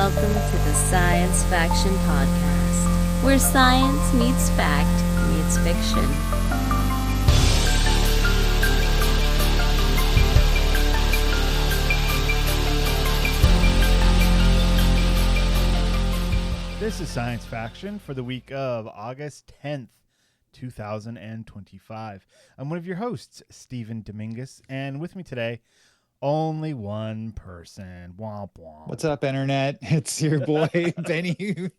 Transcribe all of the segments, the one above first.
welcome to the Science Faction Podcast, where science meets fact meets fiction. This is Science Faction for the week of August 10th, 2025. I'm one of your hosts, Stephen Domingues, and with me today, only one person. Womp womp. What's up, Internet? It's your boy, Benny.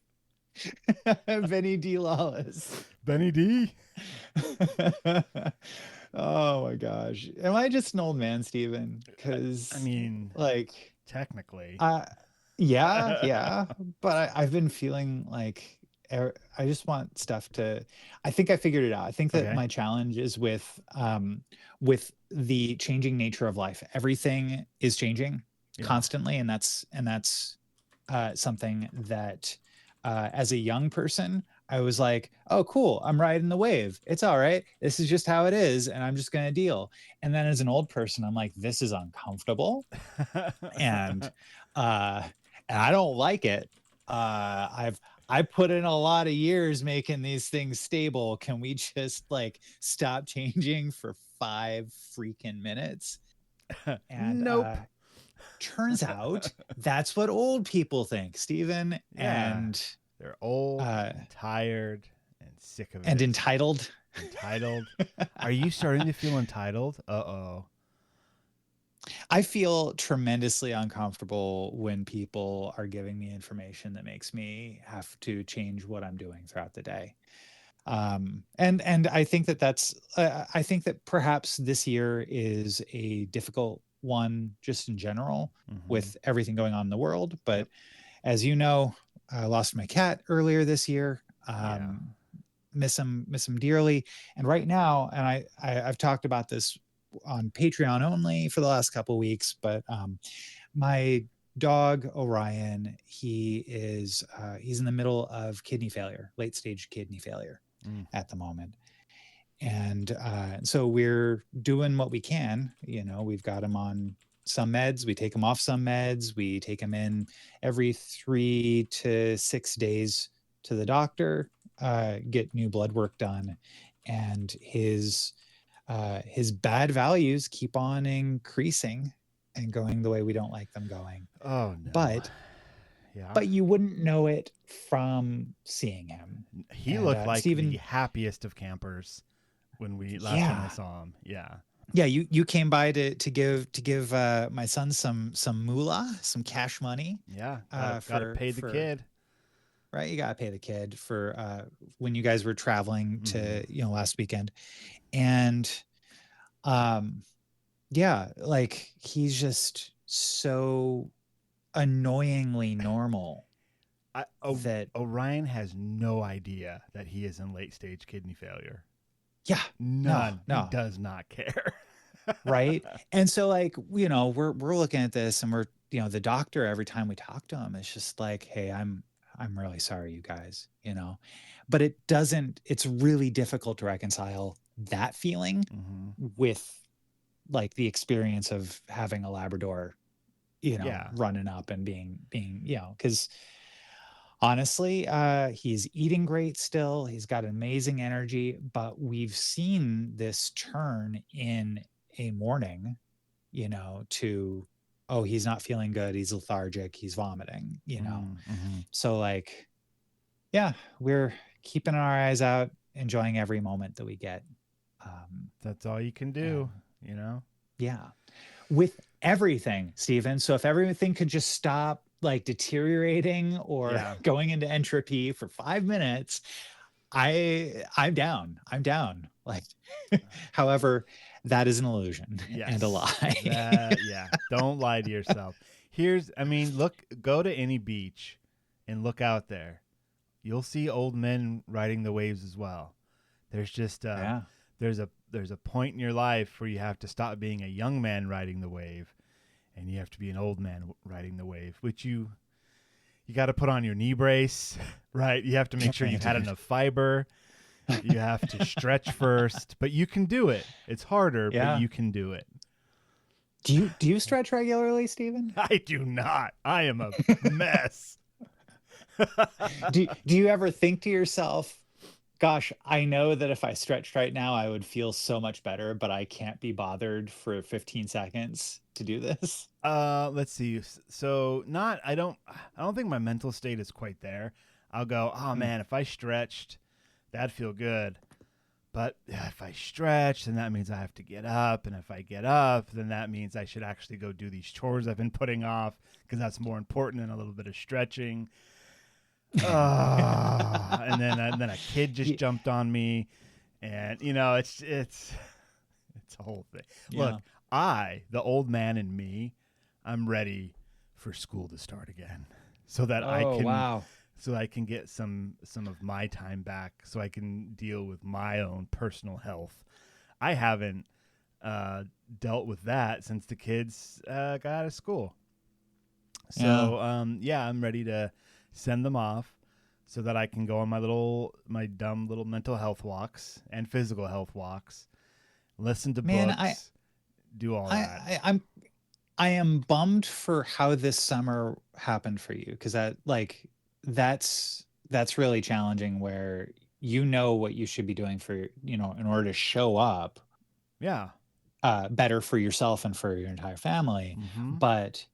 Benny D. Lawless. Benny D. Oh my gosh. Am I just an old man, Stephen? Because I mean, like, technically. yeah. But I've been feeling like I just want stuff to. I think I figured it out. I think that my challenge is with the changing nature of life. Everything is changing constantly, and that's something that as a young person I was like, oh cool, I'm riding the wave, it's all right, this is just how it is and I'm just gonna deal. And then as an old person I'm like, this is uncomfortable and I don't like it. I put in a lot of years making these things stable. Can we just like stop changing for 5 freaking minutes? And nope. Turns out that's what old people think, Stephen. Yeah. And they're old, tired, and sick of it. And entitled. Entitled. Are you starting to feel entitled? Uh-oh. I feel tremendously uncomfortable when people are giving me information that makes me have to change what I'm doing throughout the day. And I think that's I think that perhaps this year is a difficult one just in general with everything going on in the world. But as you know, I lost my cat earlier this year. Miss him dearly. And right now, and I've talked about this on Patreon only for the last couple of weeks, but my dog Orion, he's in the middle of kidney failure, late stage kidney failure at the moment. And so we're doing what we can. You know, we've got him on some meds, we take him off some meds, we take him in every 3 to 6 days to the doctor, get new blood work done, and his bad values keep on increasing and going the way we don't like them going. Oh no. But you wouldn't know it from seeing him. He looked like Stephen, the happiest of campers when we last time I saw him. Yeah, you came by to give my son some moolah, some cash money. Yeah, gotta pay the kid. Right, you gotta pay the kid for when you guys were traveling to last weekend. And like he's just so annoyingly normal. That Orion has no idea that he is in late stage kidney failure. Yeah, none. No. He does not care. Right. And so like, we're looking at this and we're, the doctor, every time we talk to him, it's just like, hey, I'm really sorry, you guys, but it's really difficult to reconcile that feeling with like the experience of having a Labrador, running up and being, because honestly, he's eating great still. He's got amazing energy, but we've seen this turn in a morning, to, oh, he's not feeling good. He's lethargic. He's vomiting, So like, we're keeping our eyes out, enjoying every moment that we get. That's all you can do, Yeah. With everything, Stephen. So if everything could just stop like deteriorating or going into entropy for 5 minutes, I'm down. Like, however, that is an illusion and a lie. Don't lie to yourself. Go to any beach and look out there. You'll see old men riding the waves as well. There's just there's a point in your life where you have to stop being a young man riding the wave, and you have to be an old man riding the wave, which you got to put on your knee brace, right? You have to make sure you've had enough fiber. You have to stretch first, but you can do it. It's harder, but you can do it. Do you stretch regularly, Stephen? I do not. I am a mess. Do you ever think to yourself, gosh, I know that if I stretched right now, I would feel so much better, but I can't be bothered for 15 seconds to do this? Let's see. So not I don't think my mental state is quite there. I'll go, oh man, if I stretched, that'd feel good. But if I stretch, then that means I have to get up. And if I get up, then that means I should actually go do these chores I've been putting off because that's more important than a little bit of stretching. And then a kid just jumped on me. And, it's a whole thing. Yeah. Look, the old man in me, I'm ready for school to start again so that I can get some of my time back so I can deal with my own personal health. I haven't dealt with that since the kids got out of school. So, I'm ready to send them off so that I can go on my dumb little mental health walks and physical health walks, listen to books, do all that. I am bummed for how this summer happened for you, because that's really challenging, where what you should be doing for in order to show up better for yourself and for your entire family. Mm-hmm. But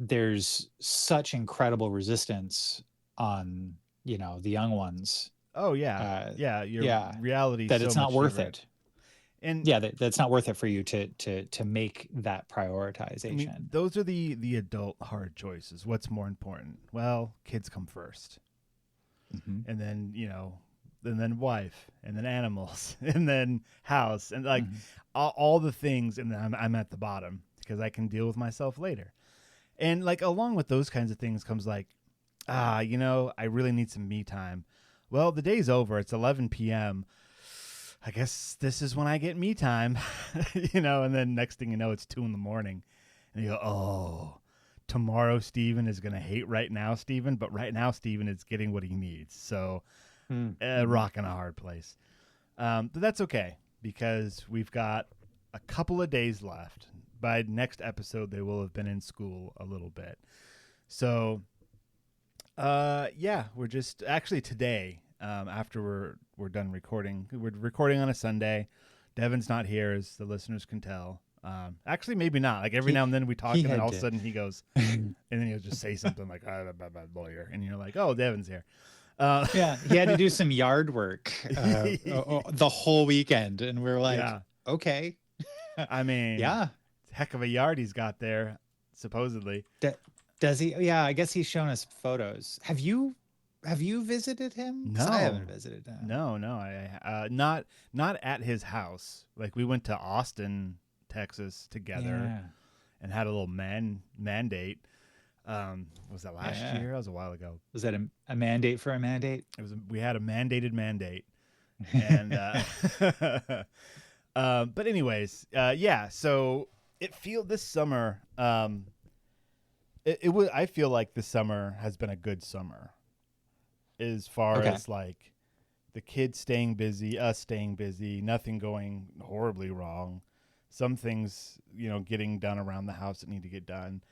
there's such incredible resistance on the young ones. Oh yeah. Reality that so it's not much worth different. it. And that's not worth it for you to make that prioritization. I mean, those are the adult hard choices. What's more important? Well, kids come first. Mm-hmm. And then, and then wife, and then animals, and then house, and all the things, and then I'm at the bottom because I can deal with myself later. And along with those kinds of things comes I really need some me time. Well, the day's over. It's 11 p.m. I guess this is when I get me time, and then next thing you know, it's 2 a.m. And you go, oh, tomorrow Steven is going to hate right now, Steven, but right now Steven is getting what he needs. So rock in a hard place. But that's okay because we've got a couple of days left. By next episode, they will have been in school a little bit. So, we're just actually today, after we're done recording. We're recording on a Sunday. Devon's not here, as the listeners can tell. Actually, maybe not. Every now and then we talk, and then all of a sudden he goes, and then he'll just say something like, lawyer. And you're like, oh, Devon's here. He had to do some yard work the whole weekend. And we're like, okay. I mean, heck of a yard he's got there, supposedly. Does he? Yeah, I guess he's shown us photos. Have you visited him? No, I haven't visited him. No, I not at his house. We went to Austin, Texas together and had a little mandate. Was that last year? That was a while ago. Was that a mandate for a mandate? It was. We had a mandated mandate, and but anyways, So this summer. It was. I feel like this summer has been a good summer, as far as the kids staying busy, us staying busy, nothing going horribly wrong. Some things, getting done around the house that need to get done.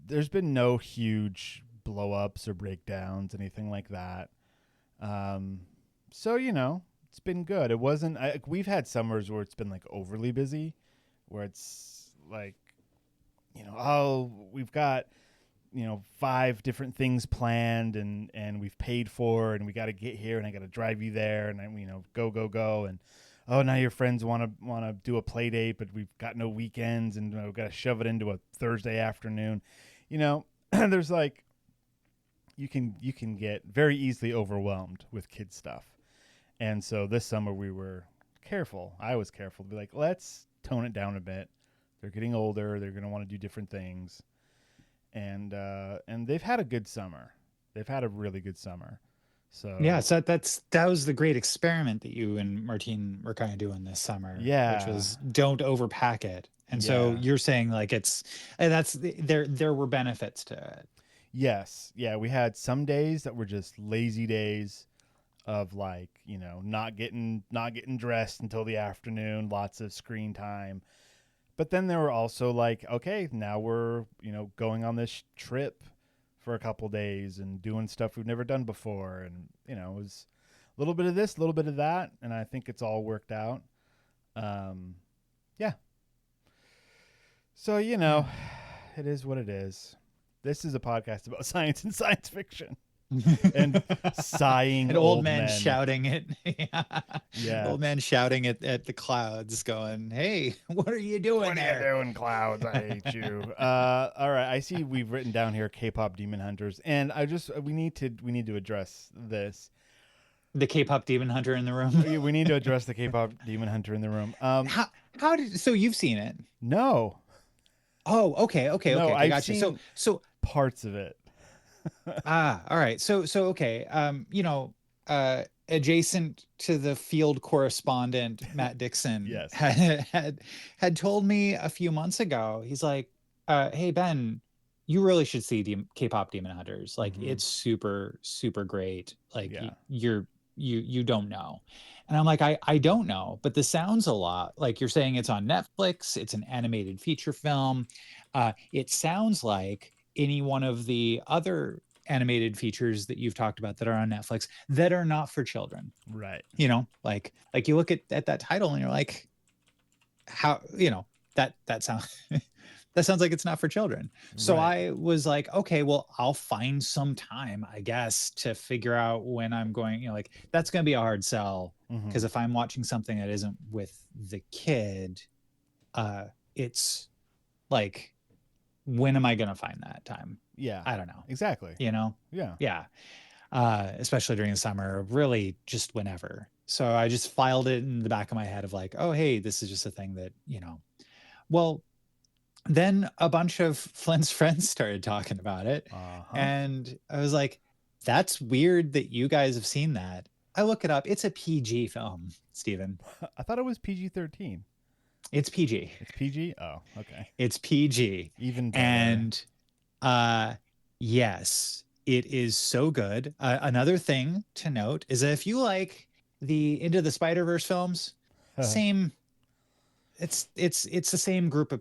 There's been no huge blow-ups or breakdowns, anything like that. So, it's been good. It wasn't... we've had summers where it's been, overly busy, where it's we've got, 5 different things planned and we've paid for, and we got to get here, and I got to drive you there, and go. And, oh, now your friends want to do a play date, but we've got no weekends, and we've got to shove it into a Thursday afternoon. There's you can get very easily overwhelmed with kid stuff. And so this summer we were careful. I was careful to be let's tone it down a bit. They're getting older. They're going to want to do different things. And they've had a good summer. They've had a really good summer. So that was the great experiment that you and Martine were kind of doing this summer. Yeah. Which was don't overpack it. And so you're saying there were benefits to it. Yes. Yeah. We had some days that were just lazy days of not getting dressed until the afternoon, lots of screen time. But then they were also like, okay, now we're, going on this trip for a couple days and doing stuff we've never done before. And, it was a little bit of this, a little bit of that. And I think it's all worked out. Yeah. So, it is what it is. This is a podcast about science and science fiction. And sighing an old man men shouting it. Yeah. Old man shouting at the clouds going, hey, what are you doing there? What are you doing, clouds? I hate you. All right. I see we've written down here K-pop demon hunters, and we need to address this. The K-pop demon hunter in the room. We need to address the K-pop demon hunter in the room. So you've seen it? No. Oh, okay. No, I I've got you. seen So parts of it. all right. So okay. Adjacent to the field correspondent, Matt Dixon Yes. had told me a few months ago. He's like, "Hey Ben, you really should see K-pop Demon Hunters. Like, it's super super great. Like, you don't know." And I'm like, I don't know, but this sounds a lot like you're saying it's on Netflix. It's an animated feature film. It sounds like any one of the other animated features that you've talked about that are on Netflix that are not for children. Right. Like you look at that title and you're like, how, that sounds that sounds like it's not for children. So Right. I was like, okay, well, I'll find some time, I guess, to figure out when I'm going, like that's going to be a hard sell, because if I'm watching something that isn't with the kid, it's like, when am I going to find that time? Yeah. I don't know. Exactly. Yeah. Yeah. Especially during the summer, really just whenever. So I just filed it in the back of my head of like, oh, hey, this is just a thing that, well, then a bunch of Flint's friends started talking about it. And I was like, that's weird that you guys have seen that. I look it up. It's a PG film, Stephen. I thought it was PG-13. It's PG. It's PG? Oh, okay. It's PG. Even better. And yes, it is so good. Another thing to note is that if you like the Into the Spider-Verse films, it's the same group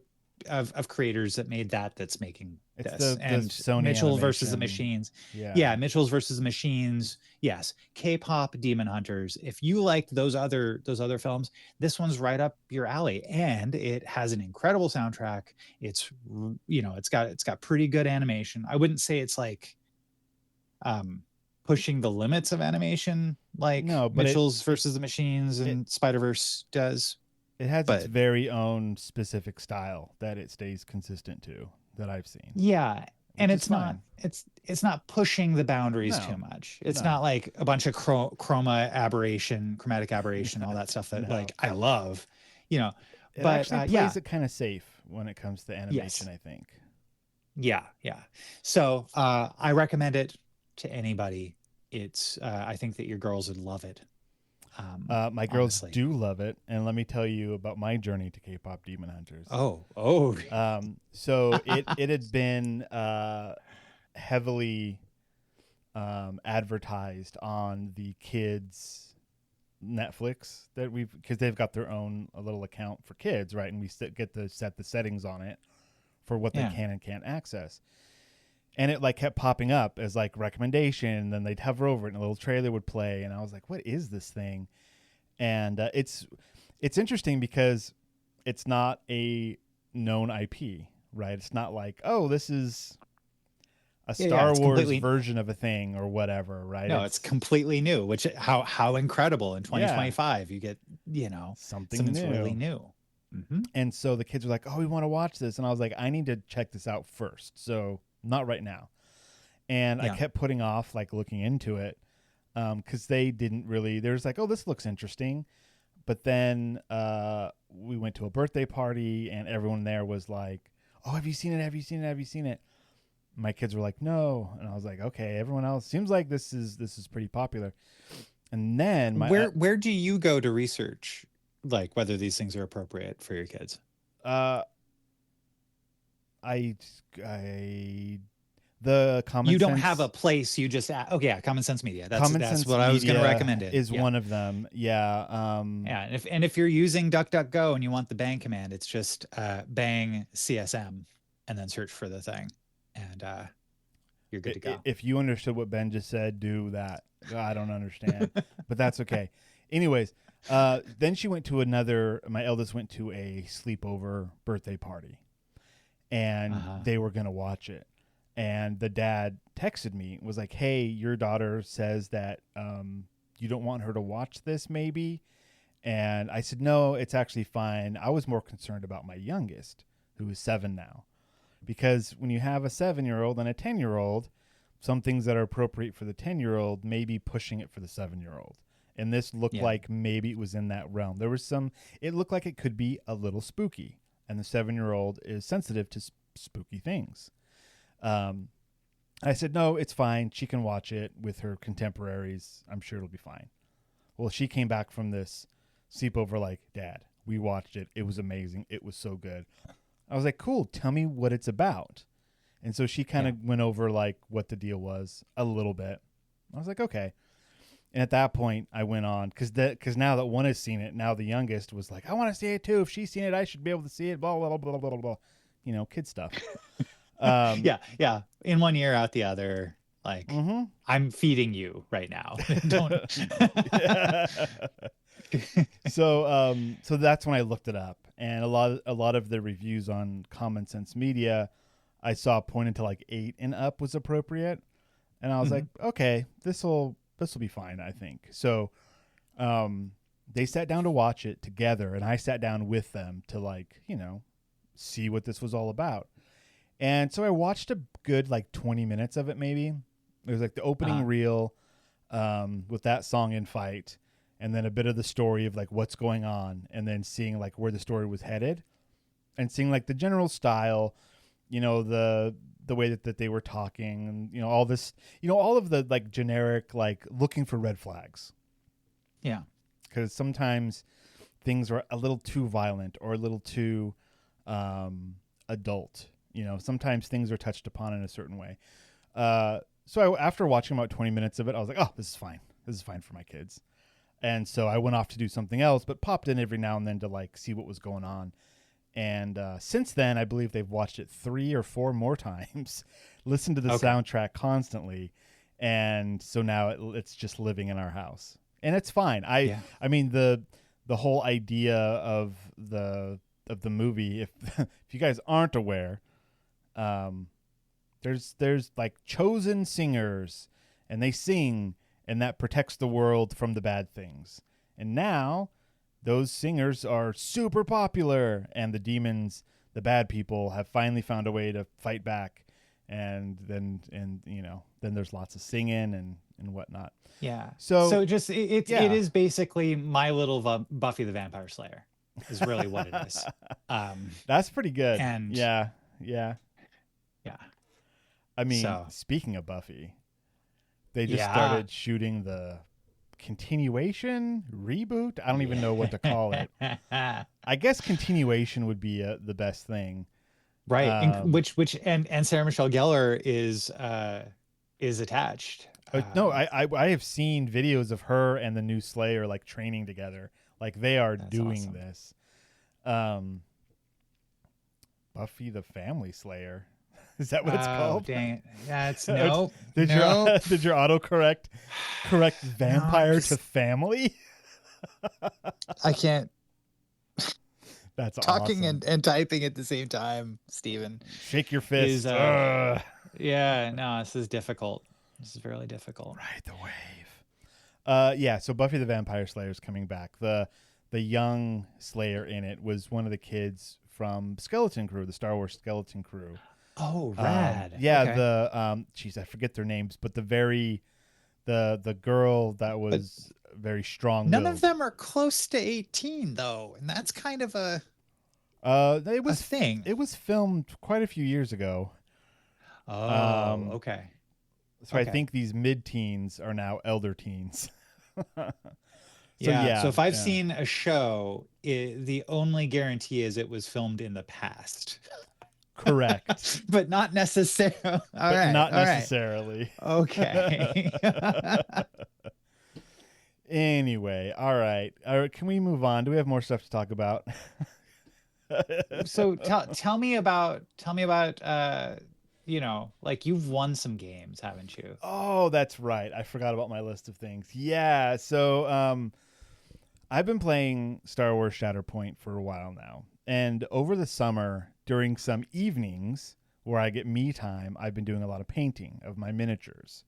of creators that made that's making this. And Sony Mitchell versus the animation. Machines. Yeah. Mitchell's versus the Machines. Yes. K-pop Demon Hunters. If you liked those other films, this one's right up your alley. And it has an incredible soundtrack. It's it's got pretty good animation. I wouldn't say it's like pushing the limits of animation like Mitchell's versus the Machines and Spider-Verse does. It has its very own specific style that it stays consistent to, that I've seen. Yeah. And it's not not pushing the boundaries too much. It's not like a bunch of chromatic aberration, all that stuff that like I love, It but actually plays it kind of safe when it comes to animation, I think. Yeah. So I recommend it to anybody. It's I think that your girls would love it. My girls do love it, and let me tell you about my journey to K-pop Demon Hunters. So it had been heavily advertised on the kids' Netflix because they've got their own little account for kids, right? And we get to set the settings on it for what they can and can't access. And it like kept popping up as like recommendation, and then they'd hover over it and a little trailer would play. And I was like, what is this thing? And it's interesting because it's not a known IP, right? It's not like, oh, this is a Star Wars version of a thing or whatever, right? No, it's completely new, which how incredible in 2025 you get, something really new. Mm-hmm. And so the kids were like, oh, we want to watch this. And I was like, I need to check this out first. So not right now. And I kept putting off like looking into it because they didn't really, they was like, oh, this looks interesting. But then we went to a birthday party and everyone there was like, oh, have you seen it? Have you seen it? Have you seen it? My kids were like, no. And I was like, okay, everyone else seems like this is pretty popular. And then where do you go to research like whether these things are appropriate for your kids? The Common You don't Sense, have a place. You just okay. Yeah, Common Sense Media. That's Common Sense what I was going to Media recommend. Is one of them. Yeah. Yeah. And if you're using DuckDuckGo and you want the bang command, it's just bang CSM and then search for the thing, and you're good to go. If you understood what Ben just said, do that. I don't understand, but that's okay. Anyways, then she went to my eldest went to a sleepover birthday party, and they were going to watch it. And the dad texted me, was like, hey, your daughter says that you don't want her to watch this maybe. And I said, no, it's actually fine. I was more concerned about my youngest, who is 7 now. Because when you have a 7-year-old and a 10-year-old, some things that are appropriate for the 10-year-old may be pushing it for the 7-year-old. And this looked like maybe it was in that realm. It looked like it could be a little spooky. And the 7-year-old is sensitive to spooky things. I said, no, it's fine. She can watch it with her contemporaries. I'm sure it'll be fine. Well, she came back from this sleepover like, Dad, we watched it. It was amazing. It was so good. I was like, cool. Tell me what it's about. And so she kind of went over like what the deal was a little bit. I was like, okay. And at that point I went on because now that one has seen it, now the youngest was like, I want to see it too. If she's seen it, I should be able to see it. Blah, blah, blah, blah, blah, blah. Kid stuff. Yeah. In one ear, out the other. Like, I'm feeding you right now. Don't. So that's when I looked it up, and a lot of the reviews on Common Sense Media, I saw pointed to like 8 and up was appropriate, and I was like, okay, this will be fine, I think. So, they sat down to watch it together, and I sat down with them to see what this was all about. And so I watched a good 20 minutes of it, maybe. It was like the opening reel with that song in fight, and then a bit of the story of what's going on, and then seeing where the story was headed, and seeing the general style, the way that they were talking, and all this, all of the generic looking for red flags. Yeah. Because sometimes things are a little too violent or a little too adult. Sometimes things are touched upon in a certain way. So after watching about 20 minutes of it, I was like, oh, this is fine. This is fine for my kids. And so I went off to do something else, but popped in every now and then to see what was going on. And since then, I believe they've watched it 3 or 4 more times, listened to the soundtrack constantly. And so now it's just living in our house. And it's fine. I mean, the whole idea of the movie, if you guys aren't aware, there's chosen singers, and they sing, and that protects the world from the bad things. And now those singers are super popular, and the demons, the bad people, have finally found a way to fight back. And then there's lots of singing and whatnot. Yeah. So just it is basically My Little Buffy the Vampire Slayer is really what it is. That's pretty good. And yeah. I mean, speaking of Buffy, they just started shooting the continuation reboot. I don't even know what to call it. I guess continuation would be the best thing, right? Which Sarah Michelle Gellar is attached. No, I have seen videos of her and the new Slayer training together. They are doing this. Buffy the Family Slayer. Is that what it's called? Dang it. That's Did your autocorrect correct vampire to family? I can't. That's talking awesome. and typing at the same time, Steven. Shake your fist. Yeah, no, this is difficult. This is really difficult. Ride the wave. So Buffy the Vampire Slayer is coming back. The young Slayer in it was one of the kids from Skeleton Crew, the Star Wars Skeleton Crew. Oh, rad. Okay. I forget their names, but the girl that was very strong. None of them are close to 18 though, and that's kind of a thing. It was filmed quite a few years ago. Oh, okay. So I think these mid-teens are now elder teens. So if I've seen a show, the only guarantee is it was filmed in the past. Correct. But not necessarily. Not all right. necessarily. Okay. Anyway, all right. Can we move on? Do we have more stuff to talk about? So tell me about like you've won some games, haven't you? Oh, that's right. I forgot about my list of things. Yeah. So I've been playing Star Wars Shatterpoint for a while now. And over the summer, during some evenings where I get me time, I've been doing a lot of painting of my miniatures.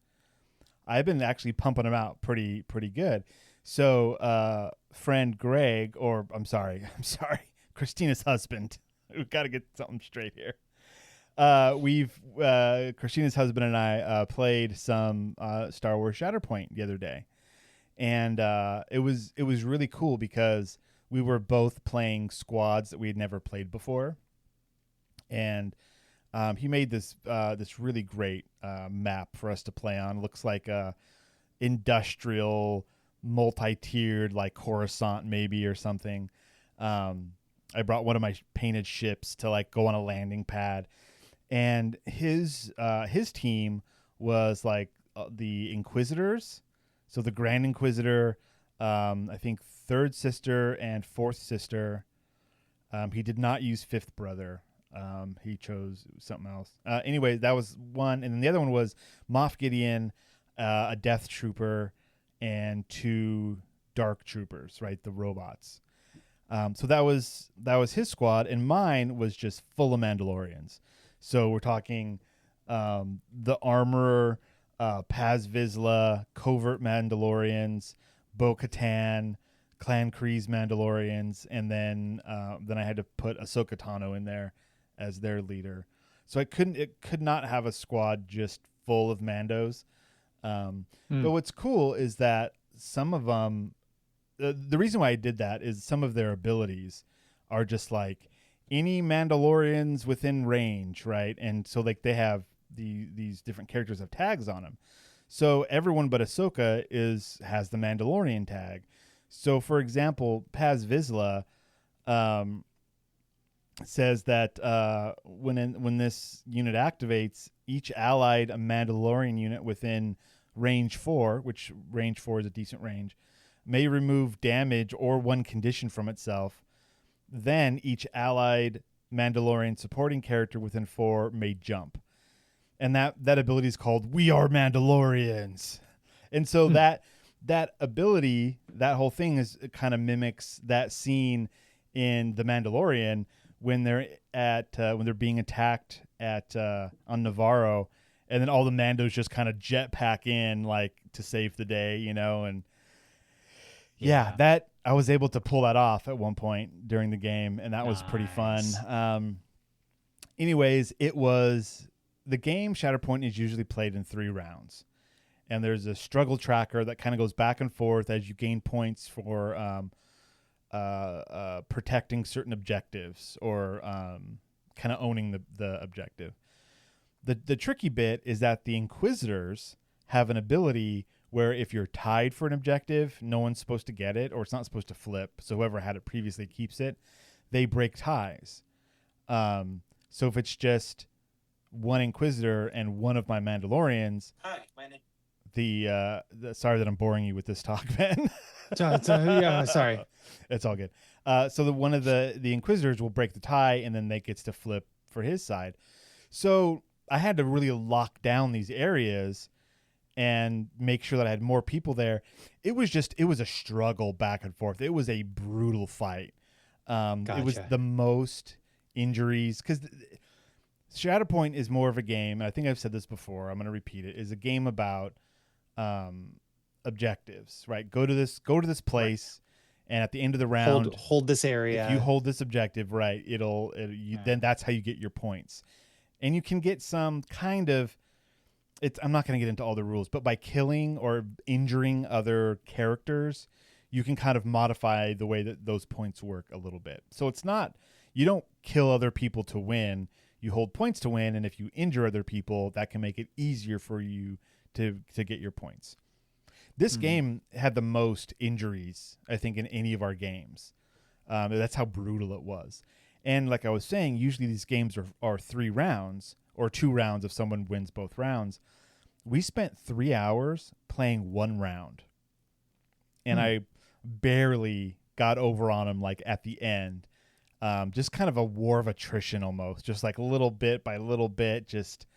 I've been actually pumping them out pretty good. So friend Greg, or I'm sorry, Christina's husband. We've got to get something straight here. Christina's husband and I played some Star Wars Shatterpoint the other day, and it was really cool because we were both playing squads that we had never played before, and he made this really great map for us to play on. It looks like a industrial, multi-tiered, like Coruscant maybe or something. I brought one of my painted ships to like go on a landing pad, and his team was like the Inquisitors. So the Grand Inquisitor, I think third sister and fourth sister. He did not use fifth brother. He chose something else. Anyway, that was one. And then the other one was Moff Gideon, a Death Trooper, and 2 Dark Troopers, right? The robots. So that was his squad, and mine was just full of Mandalorians. So we're talking the Armorer, Paz Vizsla, Covert Mandalorians, Bo-Katan, Clan Kryze Mandalorians, and then I had to put Ahsoka Tano in there as their leader. So it could not have a squad just full of Mandos. But what's cool is that some of them, the reason why I did that is some of their abilities are just like any Mandalorians within range, right? And so like they have these different characters have tags on them. So everyone but Ahsoka has the Mandalorian tag. So for example, Paz Vizsla says that when this unit activates, each allied Mandalorian unit within range 4, which range 4 is a decent range, may remove damage or one condition from itself. Then each allied Mandalorian supporting character within 4 may jump. And that ability is called We Are Mandalorians. And so that ability, that whole thing kind of mimics that scene in The Mandalorian when they're being attacked on Navarro, and then all the Mandos just kind of jetpack in like to save the day, and yeah, that I was able to pull that off at one point during the game, and that was pretty fun. Anyways, the game Shatterpoint is usually played in 3 rounds, and there's a struggle tracker that kind of goes back and forth as you gain points for protecting certain objectives or kind of owning the objective. The tricky bit is that the Inquisitors have an ability where if you're tied for an objective, no one's supposed to get it, or it's not supposed to flip. So whoever had it previously keeps it. They break ties. So if it's just one Inquisitor and one of my Mandalorians. Hi, my name. Sorry that I'm boring you with this talk, Ben. Yeah, sorry. It's all good. So one of the Inquisitors will break the tie, and then they gets to flip for his side. So I had to really lock down these areas and make sure that I had more people there. It was a struggle back and forth. It was a brutal fight. Gotcha. It was the most injuries because Shatterpoint is more of a game. And I think I've said this before. I'm going to repeat it. Is a game about objectives, right? Go to this place, right. And at the end of the round, hold this area. If you hold this objective, right, then that's how you get your points. And you can get some kind of, I'm not going to get into all the rules, but by killing or injuring other characters, you can kind of modify the way that those points work a little bit. So it's not, you don't kill other people to win, you hold points to win, and if you injure other people, that can make it easier for you to get your points. This game had the most injuries, I think, in any of our games. That's how brutal it was. And like I was saying, usually these games are 3 rounds or 2 rounds if someone wins both rounds. We spent 3 hours playing 1 round. And I barely got over on him like at the end. Just kind of a war of attrition almost. Just like little bit by little bit, just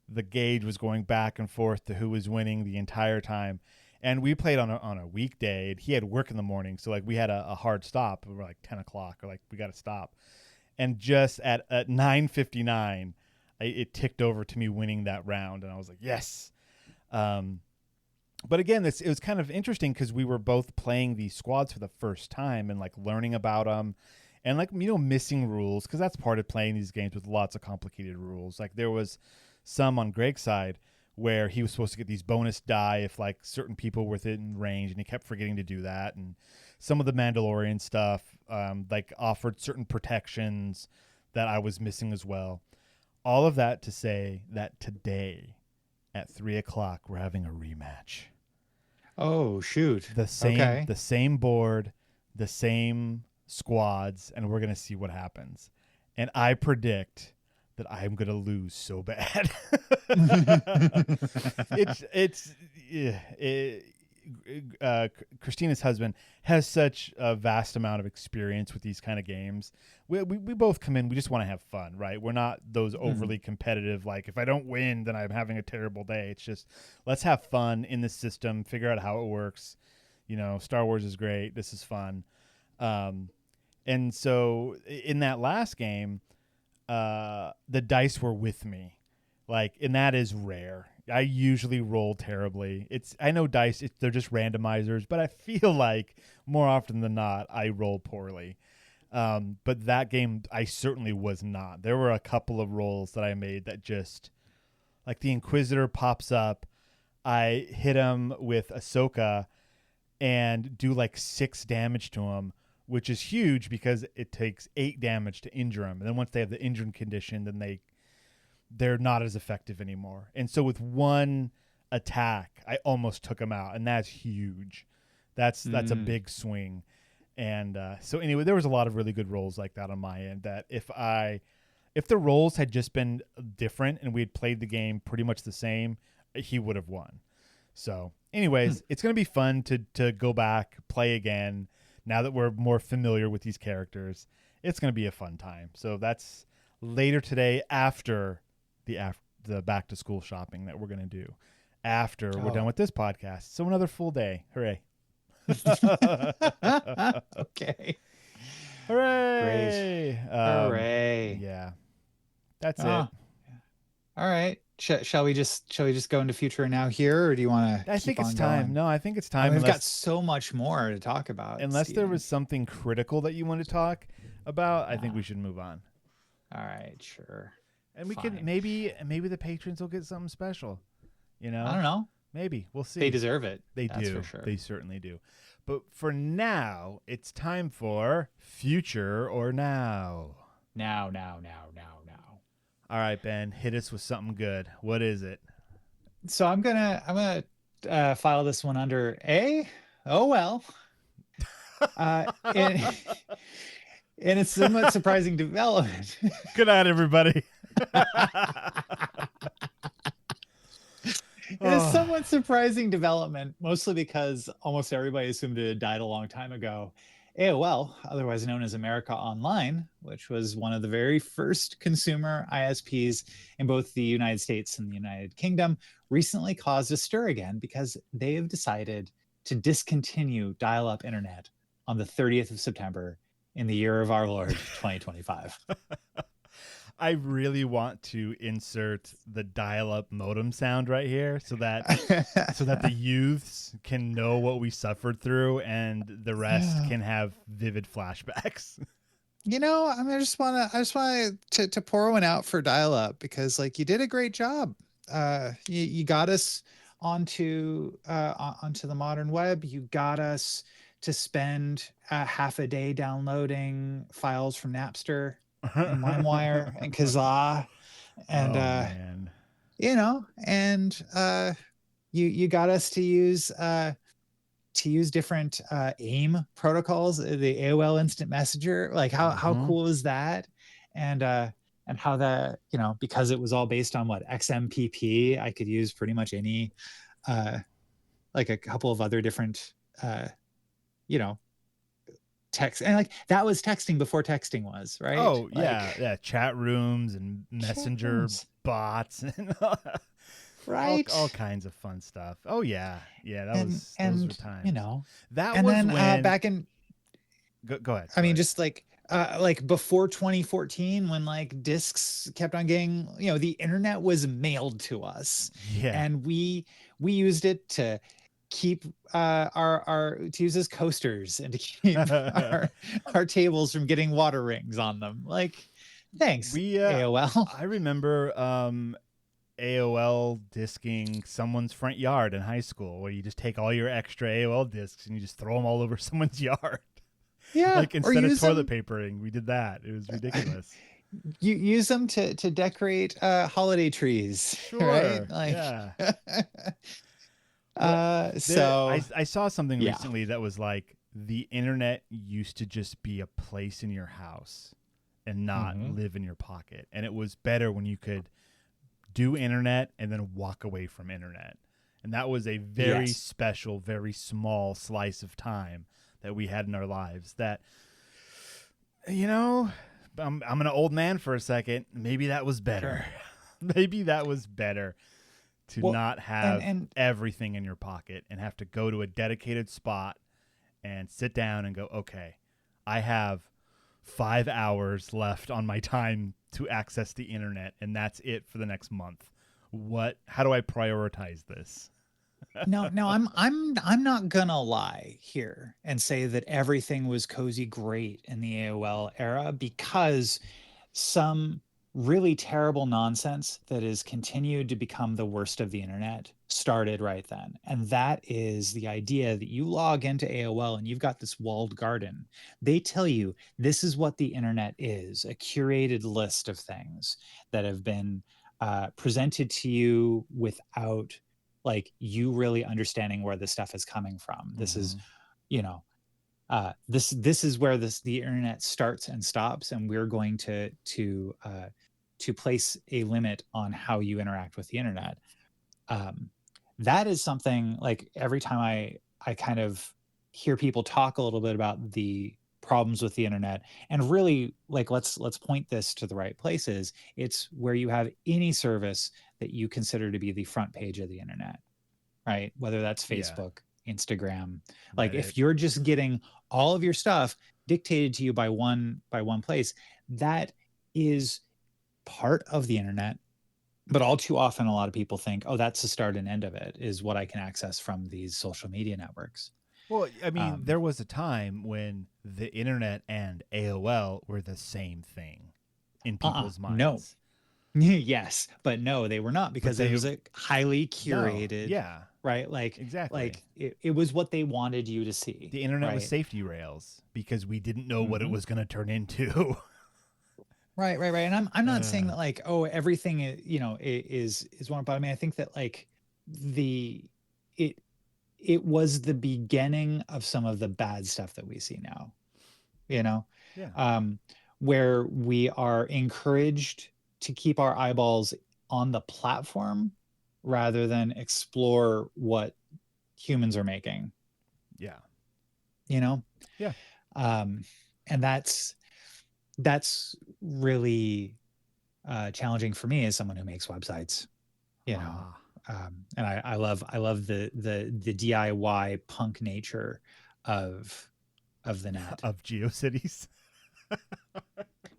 the gauge was going back and forth to who was winning the entire time. And we played on a weekday. And he had work in the morning, so like we had a hard stop. We were like 10 o'clock, or like we got to stop. And just at 9:59, it ticked over to me winning that round, and I was like, yes. But again, it was kind of interesting because we were both playing these squads for the first time and like learning about them, and like missing rules, because that's part of playing these games with lots of complicated rules. Like there was some on Greg's side where he was supposed to get these bonus die if like certain people were within range, and he kept forgetting to do that. And some of the Mandalorian stuff like offered certain protections that I was missing as well. All of that to say that today at 3 o'clock we're having a rematch. Oh shoot! The same board, the same squads, and we're gonna see what happens. And I predict that I'm gonna lose so bad. Christina's husband has such a vast amount of experience with these kind of games. We both come in, we just want to have fun, right? We're not those overly competitive, like if I don't win, then I'm having a terrible day. It's just, let's have fun in the system, figure out how it works. Star Wars is great. This is fun. And so in that last game, the dice were with me, and that is rare. I usually roll terribly. I know dice, they're just randomizers, but I feel like more often than not, I roll poorly. But that game, I certainly was not. There were a couple of rolls that I made that just, like the Inquisitor pops up, I hit him with Ahsoka and do like 6 damage to him, which is huge because it takes 8 damage to injure them. And then once they have the injured condition, then they're not as effective anymore. And so with 1 attack, I almost took him out, and that's huge. That's a big swing. And so anyway, there was a lot of really good rolls like that on my end, that if the rolls had just been different and we had played the game pretty much the same, he would have won. So anyways, it's going to be fun to go back, play again. Now that we're more familiar with these characters, it's going to be a fun time. So that's later today after the back to school shopping that we're going to do after we're done with this podcast. So another full day. Hooray. Okay. Hooray. Great. Hooray. Yeah. That's it. All right. Shall we just go into future now here, or do you want to? I think it's time. Going? No, I think it's time. We've got so much more to talk about. Unless there was something critical that you want to talk about, I think we should move on. All right, sure. And we can maybe the patrons will get something special. I don't know. Maybe we'll see. They deserve it. That's do. For sure. They certainly do. But for now, it's time for Future or Now. Now. All right, Ben, hit us with something good. What is it? So I'm gonna file this one under A. Oh well. And it's somewhat surprising development. Good night, everybody. It is somewhat surprising development, mostly because almost everybody assumed it had died a long time ago. AOL, otherwise known as America Online, which was one of the very first consumer ISPs in both the United States and the United Kingdom, recently caused a stir again because they have decided to discontinue dial-up internet on the 30th of September in the year of our Lord, 2025. I really want to insert the dial-up modem sound right here so that the youths can know what we suffered through and the rest can have vivid flashbacks. I just want to pour one out for dial-up because you did a great job. You got us onto the modern web. You got us to spend half a day downloading files from Napster and LimeWire and Kazaa, and you got us to use to use different AIM protocols, the AOL Instant Messenger. Like how cool is that? And how the, you know, because it was all based on what, XMPP, I could use pretty much any like a couple of other different you know, text, and like that was texting before texting was, right? Oh like, yeah, chat rooms and messenger bots and right, all kinds of fun stuff. Oh yeah, those were times. You know, that and was then when back in go ahead. I mean, Sorry. just like before 2014, when like discs kept on getting, you know, the internet was mailed to us, and we used it to keep our to use as coasters and to keep our tables from getting water rings on them. Like, thanks, AOL. I remember AOL disking someone's front yard in high school, where you just take all your extra AOL discs and you just throw them all over someone's yard. Yeah, like instead of toilet papering, we did that. It was ridiculous. You use them to decorate holiday trees, sure, right? Like, yeah. So I saw something recently that was like, the internet used to just be a place in your house and not live in your pocket, and it was better when you could do internet and then walk away from internet, and that was a very special, very small slice of time that we had in our lives. That, you know, I'm an old man for a second. Maybe that was better. Sure. Maybe that was better to not have everything in your pocket and have to go to a dedicated spot and sit down and go, okay, I have 5 hours left on my time to access the internet, and that's it for the next month. How do I prioritize this? No, I'm not gonna lie here and say that everything was cozy great in the AOL era, because some really terrible nonsense that has continued to become the worst of the internet started right then. And that is the idea that you log into AOL and you've got this walled garden. They tell you this is what the internet is, a curated list of things that have been presented to you without like you really understanding where the stuff is coming from. This is, you know, this is where the internet starts and stops, and we're going to place a limit on how you interact with the internet. That is something, like, every time I kind of hear people talk a little bit about the problems with the internet, and really, like, let's point this to the right places. It's where you have any service that you consider to be the front page of the internet, right? Whether that's Facebook, Instagram, like if you're just getting all of your stuff dictated to you by one place, that is part of the internet. But all too often, a lot of people think, oh, that's the start and end of it, is what I can access from these social media networks. Well, I mean, there was a time when the internet and AOL were the same thing in people's minds. No. Yes, but no, they were not, because it was a highly curated, right? Like, exactly. Like it was what they wanted you to see. The internet was safety rails because we didn't know what it was going to turn into. Right. And I'm not saying that, like, oh, everything is one, but I mean, I think that, like, it was the beginning of some of the bad stuff that we see now, where we are encouraged to keep our eyeballs on the platform rather than explore what humans are making. Yeah. Yeah. And that's really challenging for me as someone who makes websites, and I love the DIY punk nature of the net, of GeoCities.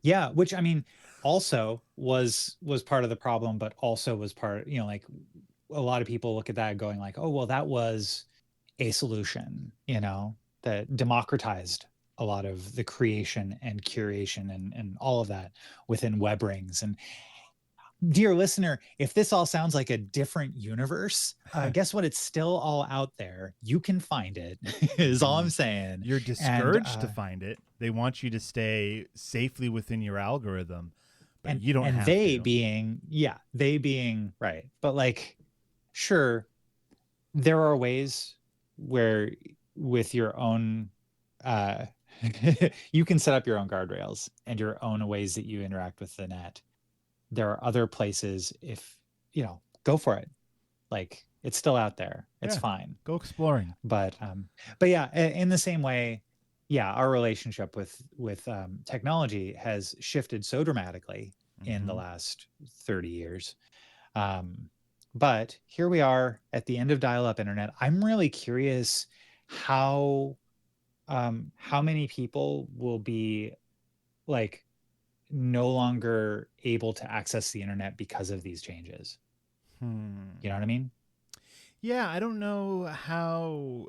Yeah, which, I mean, also was part of the problem, but also was part, like, a lot of people look at that going like, oh, well, that was a solution, that democratized a lot of the creation and curation and all of that within web rings. And dear listener, if this all sounds like a different universe, guess what? It's still all out there. You can find it, is all I'm saying. You're discouraged to find it. They want you to stay safely within your algorithm, but you don't have to. And they being right. But, like, sure, there are ways where with your own you can set up your own guardrails and your own ways that you interact with the net. There are other places, if go for it. Like, it's still out there. It's fine. Go exploring. But yeah, in the same way, yeah, our relationship with technology has shifted so dramatically in the last 30 years. But here we are at the end of dial-up internet. I'm really curious how many people will be like no longer able to access the internet because of these changes. You know what I mean? Yeah, I don't know how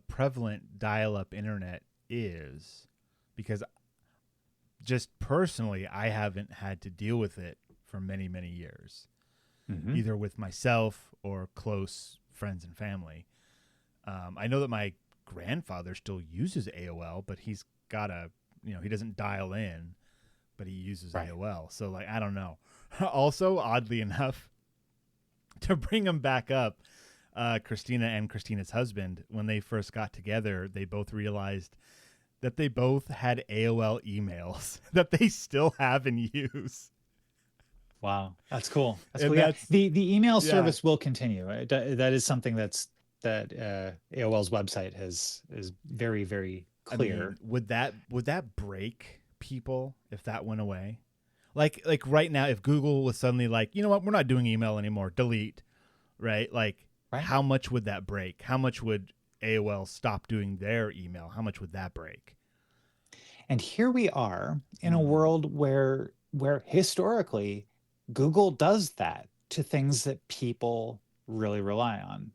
prevalent dial-up internet is, because just personally, I haven't had to deal with it for many, many years, either with myself or close friends and family. I know that my grandfather still uses AOL, but he's got he doesn't dial in, but he uses AOL. So, like, I don't know. Also, oddly enough, to bring him back up, Christina and Christina's husband, when they first got together, they both realized that they both had AOL emails that they still have in use. Wow, that's cool. That's cool. Yeah. The email service will continue. That is something that AOL's website is very, very clear. I mean, would that break people if that went away? Like right now, if Google was suddenly like, you know what, we're not doing email anymore, delete, right? Like, how much would that break? How much would AOL stop doing their email? How much would that break? And here we are in a world where historically Google does that to things that people really rely on.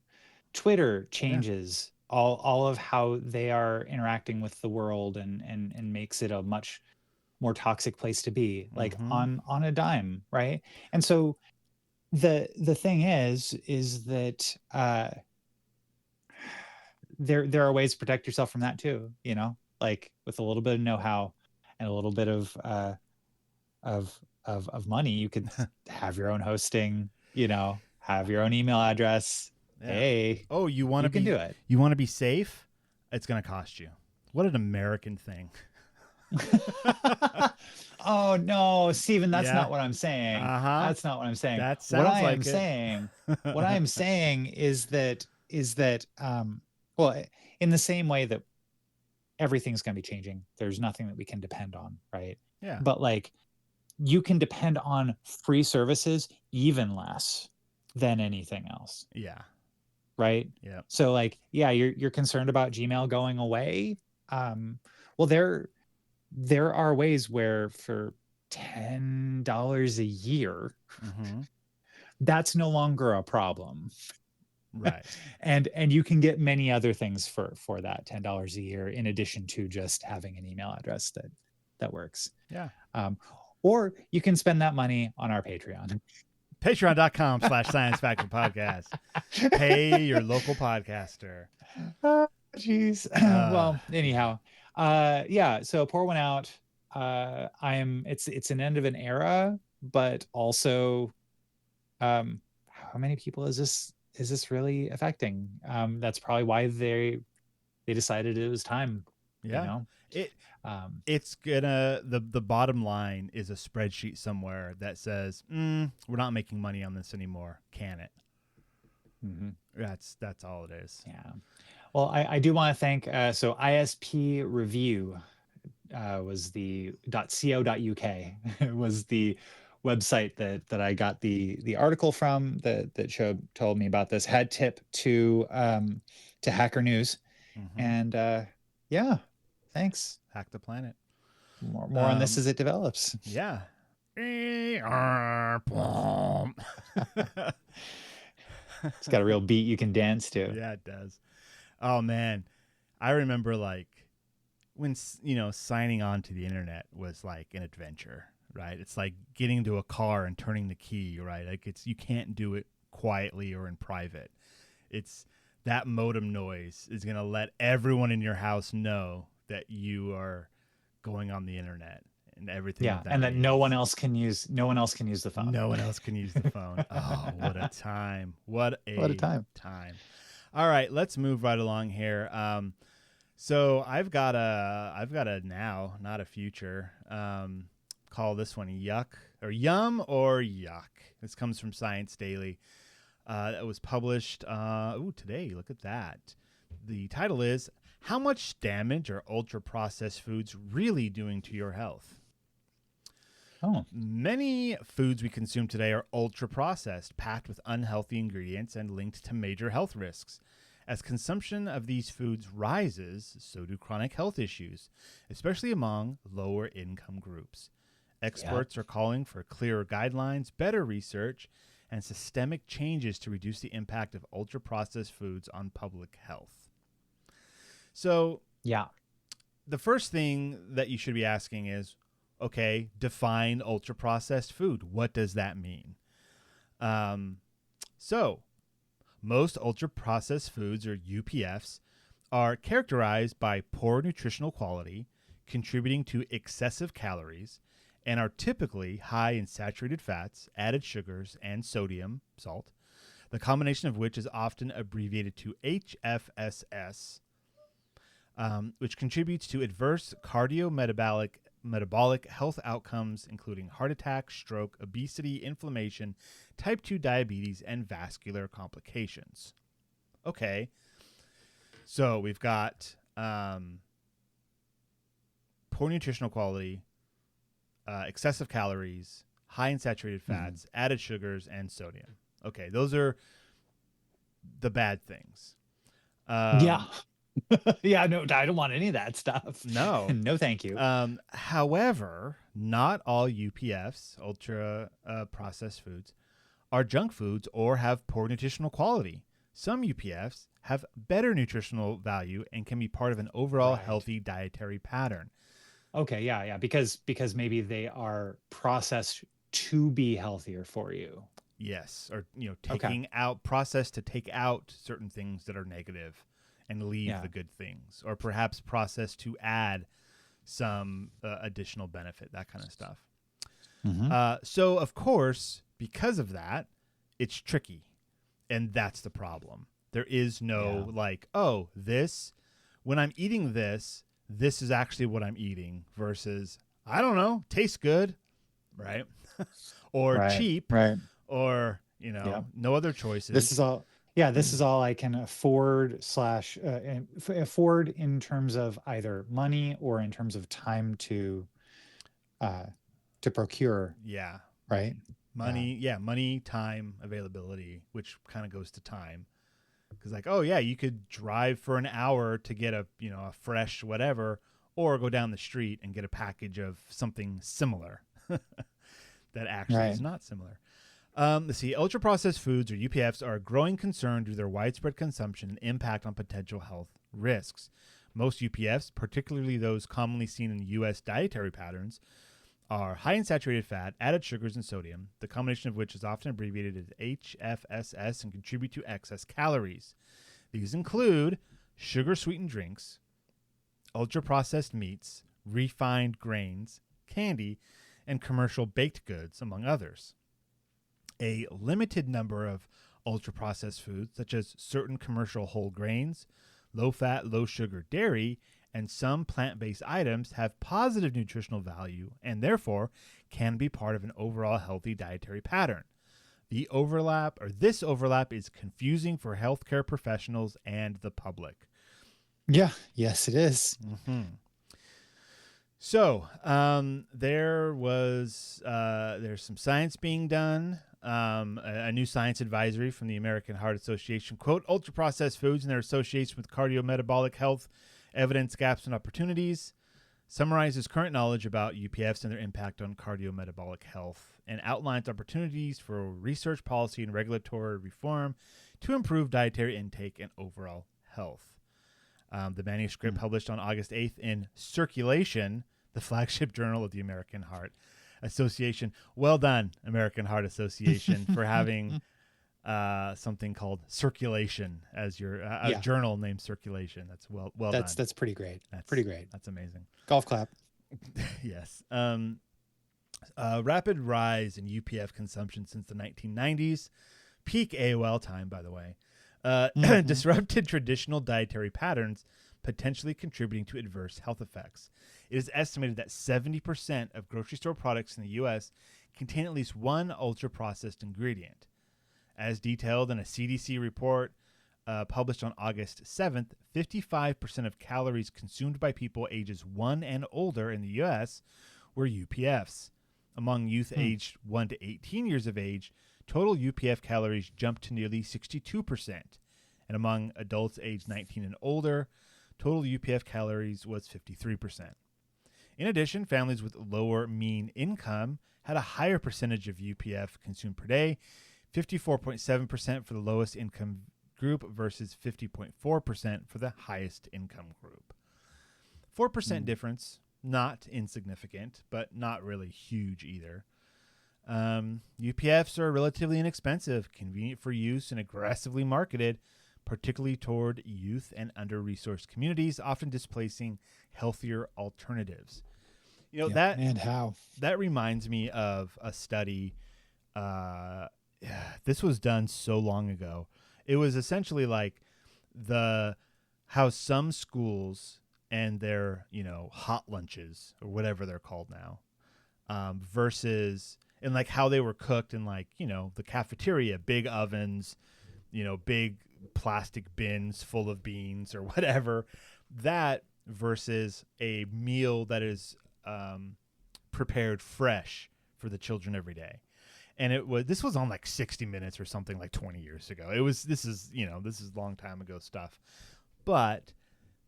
Twitter changes all of how they are interacting with the world and makes it a much more toxic place to be, like on a dime, right? And so the thing is that there are ways to protect yourself from that too, like with a little bit of know-how and a little bit of money. You could have your own hosting, have your own email address. Hey, you can do it. You want to be safe? It's going to cost you. What an American thing. Oh no, Stephen, that's not what I'm saying. That's not what I'm saying. That sounds what I like am it. saying what I am saying is that well, in the same way that everything's going to be changing, there's nothing that we can depend on, right? Yeah. But like, you can depend on free services even less than anything else. Yeah. Right? Yeah. So like, yeah, you're concerned about Gmail going away. Well, there are ways where for $10 a year, that's no longer a problem. Right. and you can get many other things for that $10 a year, in addition to just having an email address that works. Yeah. Or you can spend that money on our Patreon. Patreon.com/Science Faction Podcast. Pay your local podcaster. Jeez. Well, anyhow, so pour one out. It's an end of an era, but also, how many people is this really affecting? That's probably why they decided it was time. Yeah. It's gonna, the bottom line is a spreadsheet somewhere that says, we're not making money on this anymore. Can it? That's all it is. Yeah. Well, I do want to thank, so ISP Review was the .co.uk was the website that I got the article from that told me about this. Head tip to Hacker News. And yeah, thanks. Hack the planet. More on this as it develops. Yeah. It's got a real beat you can dance to. Yeah, it does. Oh man, I remember like when signing on to the internet was like an adventure, right? It's like getting into a car and turning the key, right? Like you can't do it quietly or in private. It's that modem noise is going to let everyone in your house know that you are going on the internet and everything. Yeah, and that no one else can use the phone. No one else can use the phone. Oh, what a time! What a time! All right, let's move right along here. So I've got a now, not a future. Call this one Yuck or Yum or Yuck. This comes from Science Daily. That was published today. Look at that. The title is "How Much Damage Are Ultra Processed Foods Really Doing to Your Health?" Oh. Many foods we consume today are ultra processed, packed with unhealthy ingredients and linked to major health risks. As consumption of these foods rises, so do chronic health issues, especially among lower income groups. Experts are calling for clearer guidelines, better research, and systemic changes to reduce the impact of ultra processed foods on public health. So, the first thing that you should be asking is, okay, define ultra processed food. What does that mean? So most ultra processed foods, or UPFs, are characterized by poor nutritional quality, contributing to excessive calories, and are typically high in saturated fats, added sugars, and sodium, salt, the combination of which is often abbreviated to HFSS, which contributes to adverse cardiometabolic health outcomes, including heart attack, stroke, obesity, inflammation, type 2 diabetes, and vascular complications. Okay, so we've got poor nutritional quality, excessive calories, high in saturated fats, added sugars, and sodium. Okay, those are the bad things. Yeah, no, I don't want any of that stuff. No. No, thank you. However, not all UPFs, ultra processed foods, are junk foods or have poor nutritional quality. Some UPFs have better nutritional value and can be part of an overall healthy dietary pattern. Okay, yeah, because maybe they are processed to be healthier for you. Yes, or processed to take out certain things that are negative and leave the good things, or perhaps processed to add some additional benefit, that kind of stuff. So, of course, because of that, it's tricky, and that's the problem. There is no when I'm eating this is actually what I'm eating versus, I don't know, tastes good, right? Or cheap, or, no other choices. This is all. Yeah, this is all I can afford afford in terms of either money or in terms of time to procure. Yeah. Right. Money, time, availability, which kind of goes to time. Because you could drive for an hour to get a fresh whatever, or go down the street and get a package of something similar that actually is not similar. Let's see. Ultra-processed foods, or UPFs, are a growing concern due to their widespread consumption and impact on potential health risks. Most UPFs, particularly those commonly seen in U.S. dietary patterns, are high in saturated fat, added sugars, and sodium, the combination of which is often abbreviated as HFSS, and contribute to excess calories. These include sugar-sweetened drinks, ultra-processed meats, refined grains, candy, and commercial baked goods, among others. A limited number of ultra-processed foods, such as certain commercial whole grains, low-fat, low-sugar dairy, and some plant-based items, have positive nutritional value and therefore can be part of an overall healthy dietary pattern. This overlap is confusing for healthcare professionals and the public. Yeah, yes, it is. So there's some science being done. A new science advisory from the American Heart Association, quote, ultra-processed foods and their association with cardiometabolic health, evidence gaps and opportunities, summarizes current knowledge about UPFs and their impact on cardiometabolic health, and outlines opportunities for research, policy, and regulatory reform to improve dietary intake and overall health. The manuscript published on August 8th in Circulation, the flagship journal of the American Heart Association. Well done, American Heart Association, for having something called Circulation as your journal named Circulation. That's well done. That's pretty great. Pretty great. That's amazing. Golf clap. Yes. Rapid rise in UPF consumption since the 1990s, peak AOL time, by the way, disrupted traditional dietary patterns, potentially contributing to adverse health effects. It is estimated that 70% of grocery store products in the U.S. contain at least one ultra-processed ingredient. As detailed in a CDC report published on August 7th, 55% of calories consumed by people ages 1 and older in the U.S. were UPFs. Among youth aged 1 to 18 years of age, total UPF calories jumped to nearly 62%. And among adults aged 19 and older, total UPF calories was 53%. In addition, families with lower mean income had a higher percentage of UPF consumed per day, 54.7% for the lowest income group versus 50.4% for the highest income group. 4% difference, not insignificant, but not really huge either. UPFs are relatively inexpensive, convenient for use, and aggressively marketed, particularly toward youth and under-resourced communities, often displacing healthier alternatives. You know, that reminds me of a study. This was done so long ago. It was essentially like how some schools and their, hot lunches or whatever they're called now, versus, and like how they were cooked in like, the cafeteria, big ovens, big plastic bins full of beans or whatever, that versus a meal that is prepared fresh for the children every day. And this was on like 60 Minutes or something like 20 years ago. This is a long time ago stuff. But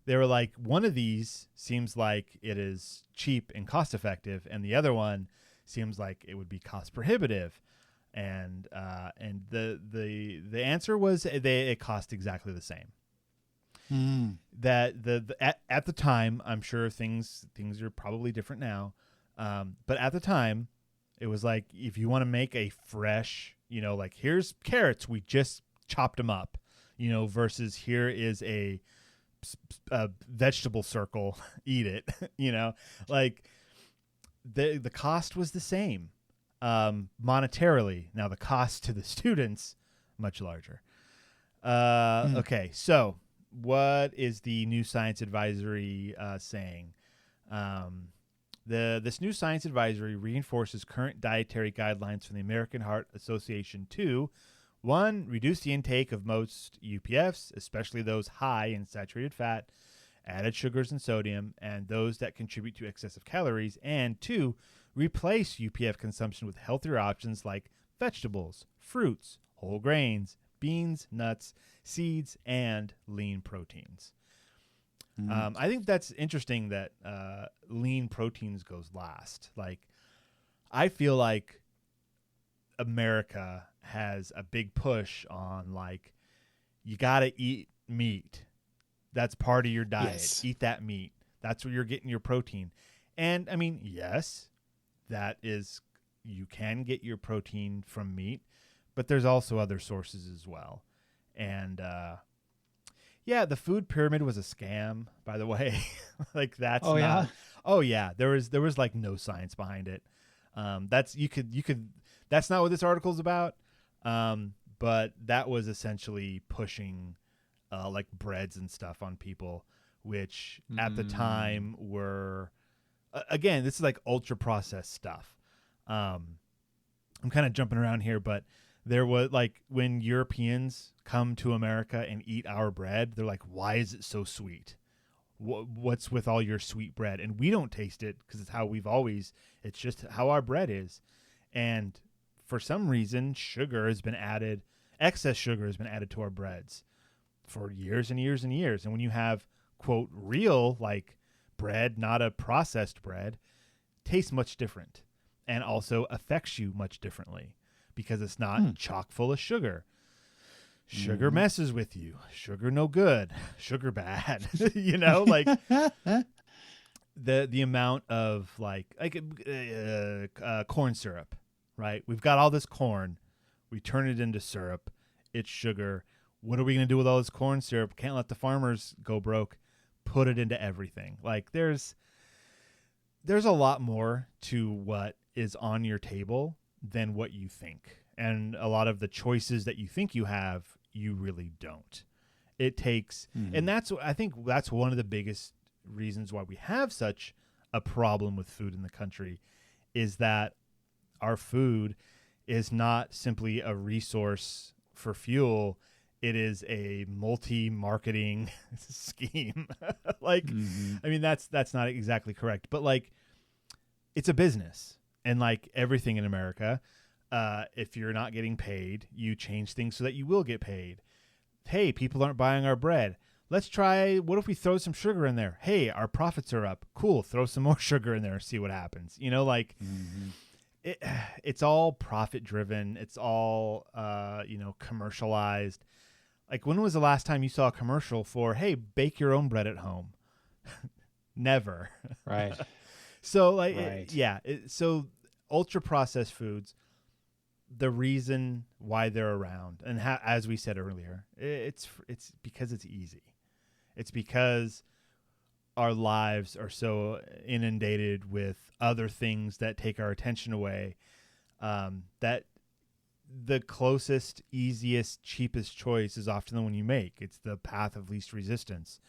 they were like, one of these seems like it is cheap and cost effective, and the other one seems like it would be cost prohibitive. And the answer was it cost exactly the same. That at the time, I'm sure things are probably different now. But at the time, it was like, if you want to make a fresh, like here's carrots, we just chopped them up, versus here is a vegetable circle, eat it, like the cost was the same monetarily. Now the cost to the students, much larger. Okay, so what is the new science advisory saying? This new science advisory reinforces current dietary guidelines from the American Heart Association to 1, reduce the intake of most UPFs, especially those high in saturated fat, added sugars and sodium, and those that contribute to excessive calories, and 2, replace UPF consumption with healthier options like vegetables, fruits, whole grains, beans, nuts, seeds, and lean proteins. I think that's interesting that lean proteins goes last. Like, I feel like America has a big push on, like, you got to eat meat. That's part of your diet. Yes. Eat that meat. That's where you're getting your protein. And, I mean, yes, you can get your protein from meat, but there's also other sources as well. And, yeah, the food pyramid was a scam, by the way. Like, that's yeah? Oh yeah, there was like no science behind it. That's not what this article's about. But that was essentially pushing like breads and stuff on people, which at the time were again, this is like ultra processed stuff. I'm kind of jumping around here, but there was like, when Europeans come to America and eat our bread, they're like, why is it so sweet? What's with all your sweet bread? And we don't taste it because it's just how our bread is. And for some reason, excess sugar has been added to our breads for years and years and years. And when you have, quote, real like bread, not a processed bread, tastes much different and also affects you much differently, because it's not chock full of sugar. Sugar messes with you. Sugar no good. Sugar bad. Like the amount of like corn syrup, right? We've got all this corn. We turn it into syrup. It's sugar. What are we going to do with all this corn syrup? Can't let the farmers go broke. Put it into everything. Like, there's a lot more to what is on your table than what you think. And a lot of the choices that you think you have, you really don't. It takes, and I think that's one of the biggest reasons why we have such a problem with food in the country, is that our food is not simply a resource for fuel. It is a multi-marketing scheme. Like, I mean, that's not exactly correct, but like, it's a business, and like everything in America, if you're not getting paid, you change things so that you will get paid. Hey, people aren't buying our bread. Let's try, what if we throw some sugar in there? Hey, our profits are up. Cool. Throw some more sugar in there and see what happens. You know, like it's all profit driven. It's all, commercialized. Like, when was the last time you saw a commercial for, hey, bake your own bread at home? Never. Right. So like, so ultra processed foods, the reason why they're around, and as we said earlier, it's because it's easy. It's because our lives are so inundated with other things that take our attention away, that the closest, easiest, cheapest choice is often the one you make. It's the path of least resistance.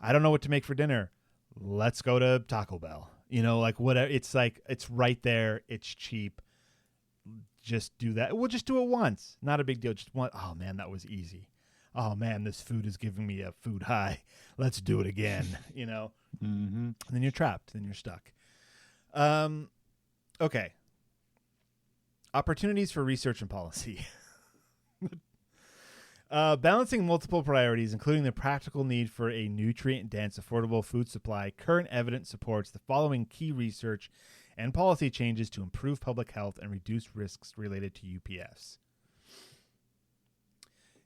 I don't know what to make for dinner. Let's go to Taco Bell. You know, like whatever. It's like, it's right there. It's cheap. Just do that. We'll just do it once. Not a big deal. Just one. Oh man, that was easy. Oh man, this food is giving me a food high. Let's do it again. You know, and then you're trapped. Then you're stuck. Okay. Opportunities for research and policy. Balancing multiple priorities, including the practical need for a nutrient-dense, affordable food supply, current evidence supports the following key research and policy changes to improve public health and reduce risks related to UPFs.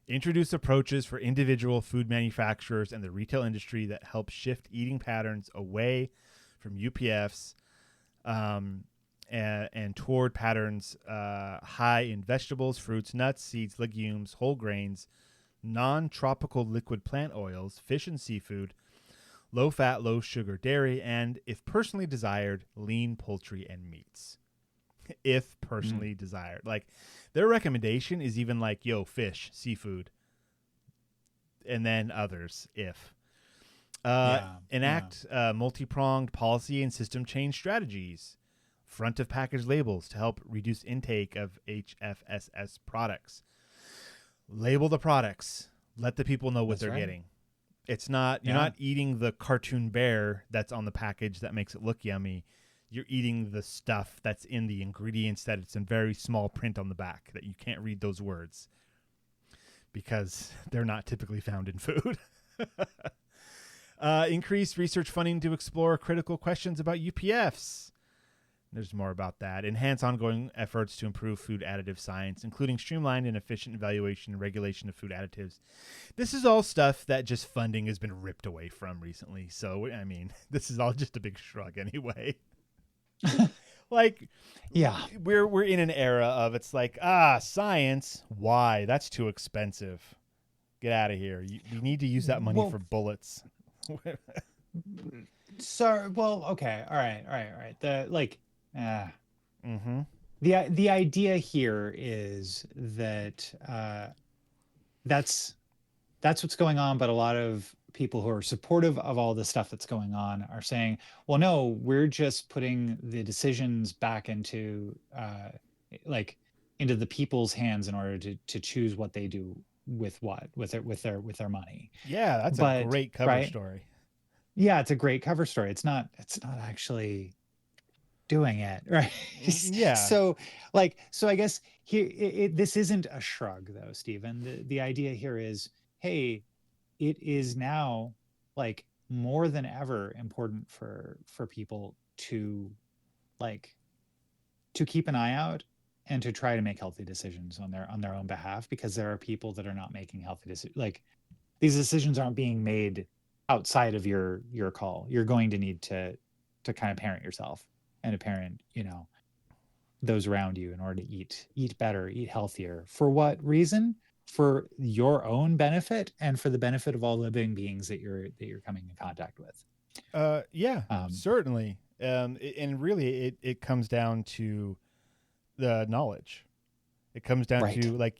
Introduce approaches for individual food manufacturers and the retail industry that help shift eating patterns away from UPFs and toward patterns high in vegetables, fruits, nuts, seeds, legumes, whole grains, non-tropical liquid plant oils, fish and seafood, low-fat, low-sugar dairy, and, if personally desired, lean poultry and meats. If personally desired. Like, their recommendation is even like, yo, fish, seafood, and then others, if. Enact multi-pronged policy and system change strategies. Front of package labels to help reduce intake of HFSS products. Label the products. Let the people know what they're getting. It's not, you're not eating the cartoon bear that's on the package that makes it look yummy. You're eating the stuff that's in the ingredients that it's in very small print on the back that you can't read those words because they're not typically found in food. Increase research funding to explore critical questions about UPFs. There's more about that. Enhance ongoing efforts to improve food additive science, including streamlined and efficient evaluation and regulation of food additives. This is all stuff that just funding has been ripped away from recently. So, I mean, this is all just a big shrug anyway. Like, yeah, we're in an era of, it's like, science. Why? That's too expensive. Get out of here. We need to use that money for bullets. So, well, okay. All right. The idea here is that that's what's going on, but a lot of people who are supportive of all the stuff that's going on are saying, well, no, we're just putting the decisions back into the people's hands in order to choose what they do with their money. Yeah, that's a great cover story. Yeah, it's a great cover story. It's not actually doing it, right? Yeah. So I guess here this isn't a shrug though, Stephen. The idea here is, hey, it is now like more than ever important for people to keep an eye out and to try to make healthy decisions on their own behalf, because there are people that are not making healthy decisions. Like, these decisions aren't being made outside of your call. You're going to need to kind of parent yourself and to parent, those around you in order to eat better, eat healthier. For what reason? For your own benefit and for the benefit of all living beings that you're coming in contact with. Certainly. And really it comes down to the knowledge. It comes down to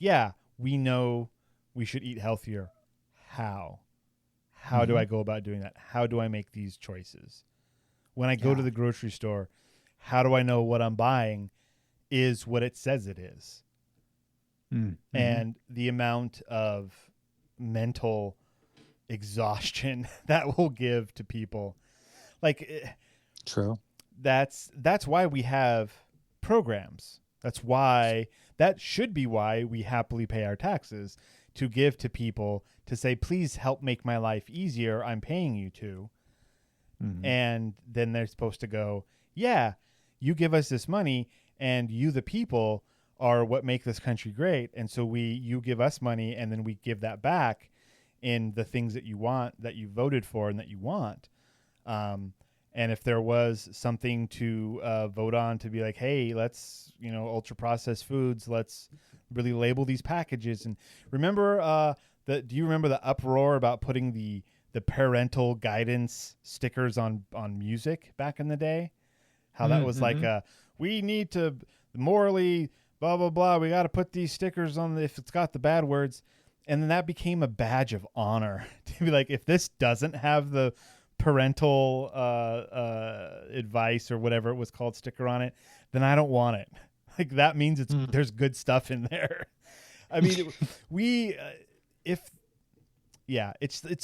we know we should eat healthier. how do I go about doing that? How do I make these choices? When I go to the grocery store, how do I know what I'm buying is what it says it is? And the amount of mental exhaustion that will give to people. Like, true. That's why we have programs. That should be why we happily pay our taxes, to give to people, to say, please help make my life easier. I'm paying you to. And then they're supposed to go, yeah, you give us this money and you, the people, are what make this country great. And so you give us money and then we give that back in the things that you want, that you voted for and that you want. And if there was something to vote on to be like, hey, let's, ultra processed foods, let's really label these packages. And remember, do you remember the uproar about putting the parental guidance stickers on music back in the day? How that was like, we need to morally blah, blah, blah. We got to put these stickers on if it's got the bad words. And then that became a badge of honor to be like, if this doesn't have the parental advice or whatever it was called sticker on it, then I don't want it. Like, that means there's good stuff in there. I mean, it's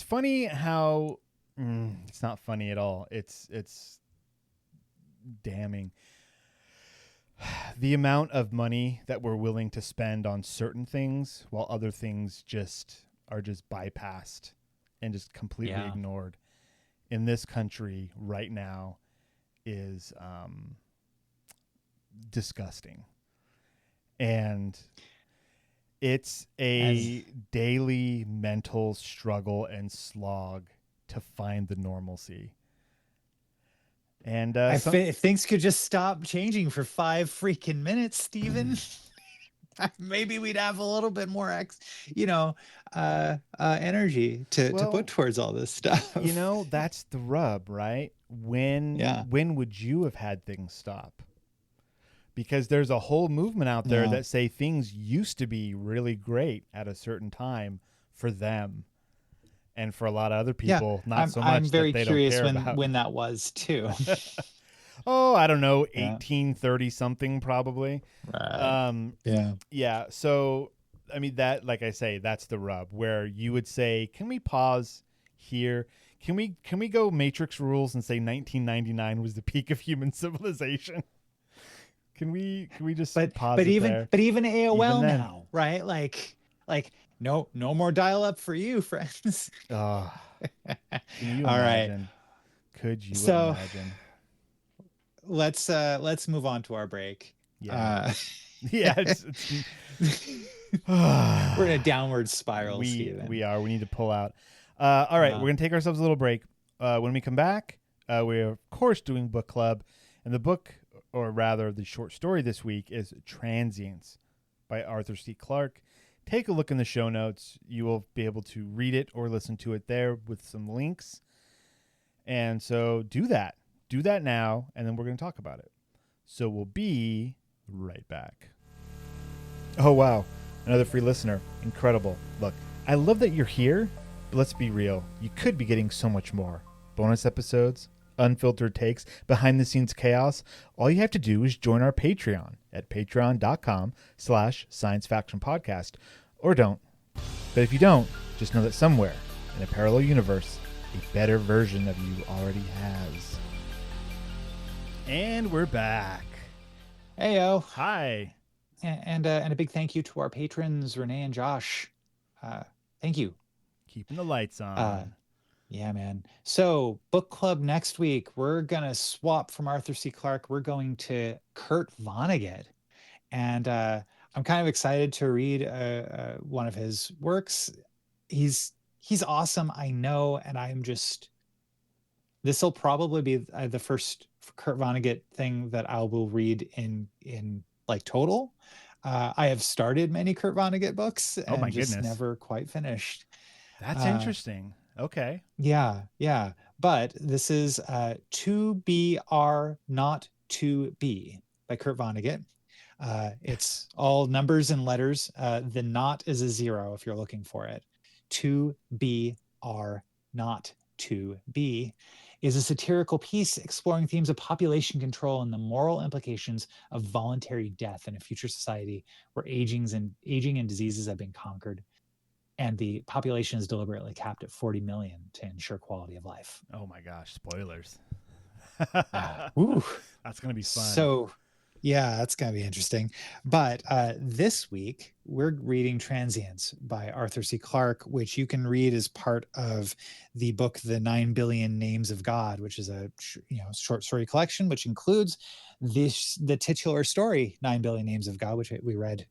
funny how it's not funny at all. It's damning. The amount of money that we're willing to spend on certain things while other things are bypassed and just completely ignored in this country right now is disgusting. And it's a daily mental struggle and slog to find the normalcy. And if things could just stop changing for 5 freaking minutes, Steven, maybe we'd have a little bit more energy to put towards all this stuff. That's the rub, right? When would you have had things stop? Because there's a whole movement out there that say things used to be really great at a certain time for them. And for a lot of other people, not so much. I'm very curious when that was too. Oh, I don't know, 1830 something probably. Right. Yeah. So, I mean, that, like I say, that's the rub, where you would say, can we pause here? Can we go Matrix rules and say 1999 was the peak of human civilization? Can we just pause it there? But even AOL even now, right? Like no more dial-up for you, friends. Oh, can you imagine? Right. Could you imagine? Let's move on to our break. Yeah. We're in a downward spiral. We are. We need to pull out. All right, we're gonna take ourselves a little break. When we come back, we're of course doing book club, and the book, or rather the short story this week, is Transients by Arthur C. Clarke. Take a look in the show notes. You will be able to read it or listen to it there with some links. And so do that. Do that now, and then we're going to talk about it. So we'll be right back. Oh, wow. Another free listener. Incredible. Look, I love that you're here, but let's be real. You could be getting so much more. Bonus episodes, unfiltered takes, behind-the-scenes chaos. All you have to do is join our Patreon at patreon.com/Science Faction Podcast. Or don't. But if you don't, just know that somewhere in a parallel universe, a better version of you already has. And we're back. Heyo. Hi. And a big thank you to our patrons, Renee and Josh. Thank you. Keeping the lights on. Yeah, man. So book club next week, we're going to swap from Arthur C. Clarke. We're going to Kurt Vonnegut. And I'm kind of excited to read one of his works. He's awesome, I know, and this will probably be the first Kurt Vonnegut thing that I will read in like total. I have started many Kurt Vonnegut books and just never quite finished. That's interesting. Okay. Yeah. But this is To Be Are Not To Be by Kurt Vonnegut. It's all numbers and letters. The not is a 0 if you're looking for it. To Be Are Not To Be, is a satirical piece exploring themes of population control and the moral implications of voluntary death in a future society where aging and diseases have been conquered, and the population is deliberately capped at 40 million to ensure quality of life. Oh my gosh, spoilers. Ooh, that's going to be fun. So, yeah, that's going to be interesting. But this week, we're reading Transience by Arthur C. Clarke, which you can read as part of the book, The 9 Billion Names of God, which is a short story collection, which includes the titular story, 9 Billion Names of God, which we read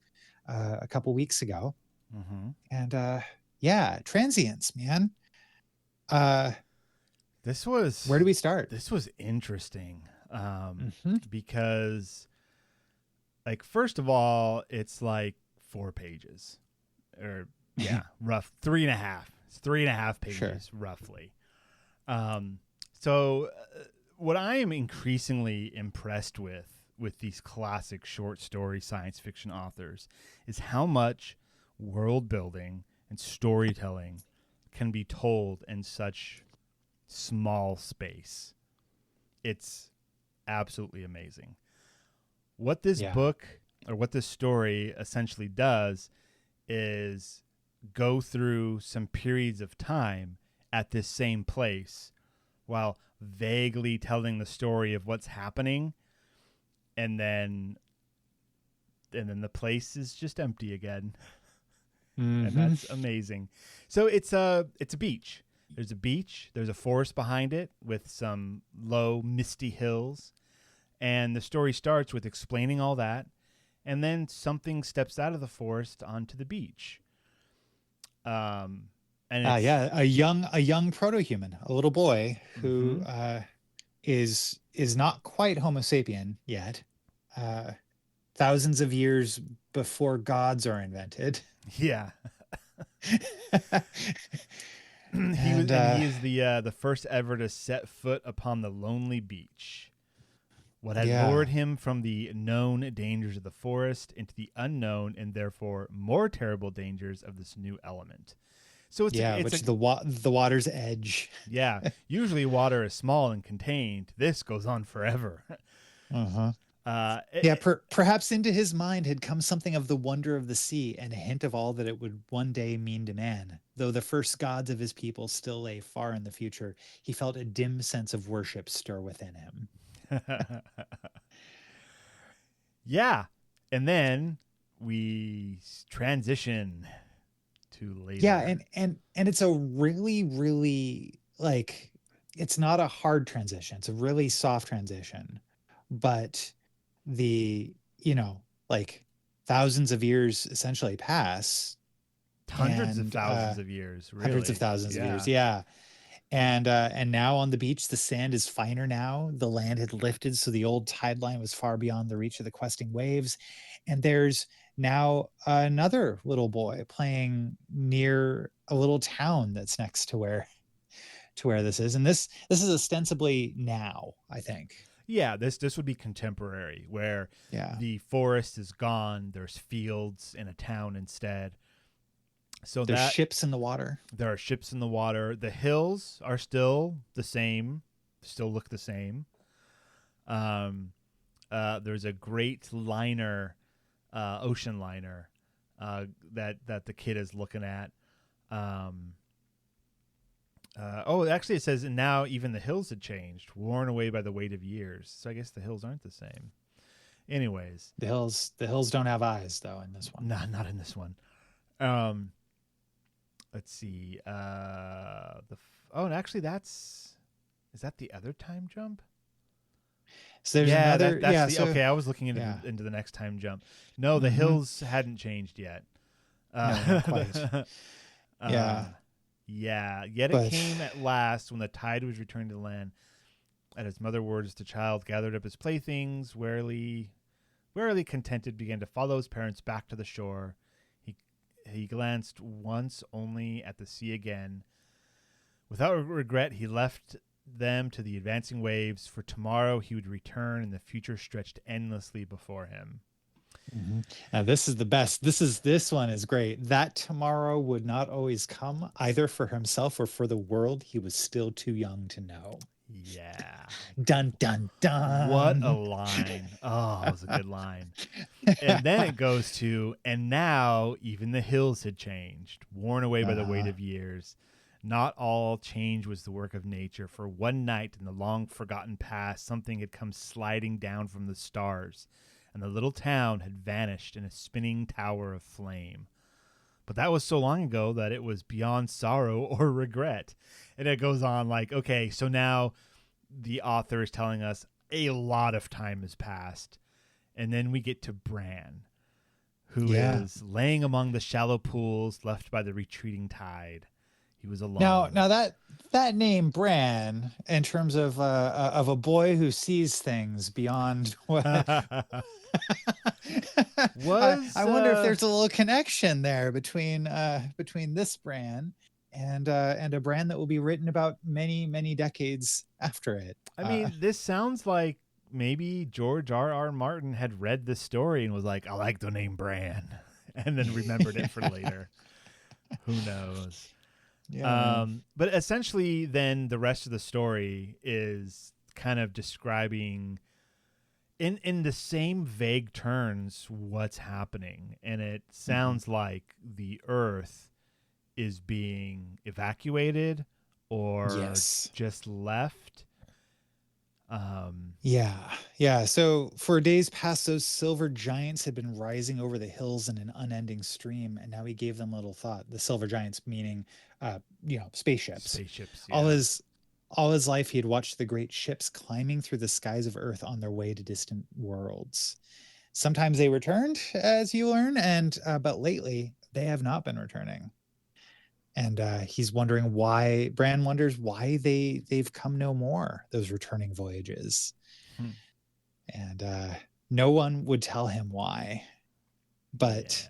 a couple weeks ago. Mm-hmm. And yeah, Transience, man. Where do we start? This was interesting because, like, first of all, it's like 4 pages, or rough 3.5. It's 3.5 pages, roughly. So what I am increasingly impressed with these classic short story science fiction authors is how much world building and storytelling can be told in such small space. It's absolutely amazing. What this book, or what this story essentially does, is go through some periods of time at this same place while vaguely telling the story of what's happening, and then the place is just empty again. And that's amazing. So it's a beach. There's a beach. There's a forest behind it with some low, misty hills. And the story starts with explaining all that. And then something steps out of the forest onto the beach. And a young proto-human, a little boy who is not quite Homo sapien yet. Thousands of years before gods are invented. Yeah. He is the first ever to set foot upon the lonely beach. What had lured him from the known dangers of the forest into the unknown and therefore more terrible dangers of this new element. So it's the water's edge. Yeah, usually water is small and contained. This goes on forever. Perhaps into his mind had come something of the wonder of the sea and a hint of all that it would one day mean to man. Though the first gods of his people still lay far in the future, he felt a dim sense of worship stir within him. Yeah. And then we transition to later. Yeah, and it's a really, really, like, it's not a hard transition. It's a really soft transition. But thousands of years essentially pass. Hundreds of thousands of years, really. Hundreds of thousands of years, yeah. And now on the beach, the sand is finer now. The land had lifted, so the old tide line was far beyond the reach of the questing waves. And there's now another little boy playing near a little town that's next to where this is. And this is ostensibly now, I think. Yeah, this would be contemporary, where the forest is gone. There's fields in a town instead. So there's ships in the water. There are ships in the water. The hills are still the same, still look the same. There's a great liner, ocean liner, that the kid is looking at. Actually, it says, and now even the hills had changed, worn away by the weight of years. So I guess the hills aren't the same. Anyways, the hills don't have eyes though in this one. No, not in this one. Let's see. And actually, is that the other time jump? So there's another. Okay, I was looking into the next time jump. No, the hills hadn't changed yet. No, not quite. Yet it came at last when the tide was returning to the land. At his mother words, the child gathered up his playthings, warily contented, began to follow his parents back to the shore. He glanced once only at the sea again. Without regret, he left them to the advancing waves, for tomorrow he would return and the future stretched endlessly before him. Now this is the best. This one is great. That tomorrow would not always come, either for himself or for the world. He was still too young to know. Yeah. Dun dun What a dun. line. Oh, that was a good line. And then it goes to, and now even the hills had changed, worn away by the weight of years. Not all change was the work of nature, for one night in the long forgotten past, something had come sliding down from the stars, and the little town had vanished in a spinning tower of flame. But that was so long ago that it was beyond sorrow or regret. And it goes on like, okay, so now the author is telling us a lot of time has passed. And then we get to Bran, who is laying among the shallow pools left by the retreating tide. He was alone. Now that name Bran, in terms of a boy who sees things beyond what I wonder if there's a little connection there between this Bran and a Bran that will be written about many decades after it. I mean, this sounds like maybe George R.R. Martin had read the story and was like, I like the name Bran, and then remembered it for later. Who knows? Yeah. But essentially, then the rest of the story is kind of describing in the same vague terms what's happening. And it sounds like the Earth is being evacuated or just left. Yeah. So for days past, those silver giants had been rising over the hills in an unending stream, and now he gave them little thought. The silver giants meaning, spaceships. Spaceships. Yeah. All his life, he had watched the great ships climbing through the skies of Earth on their way to distant worlds. Sometimes they returned, as you learn, but lately they have not been returning. And he's wondering why. Bran wonders why they've come no more, those returning voyages. And no one would tell him why. But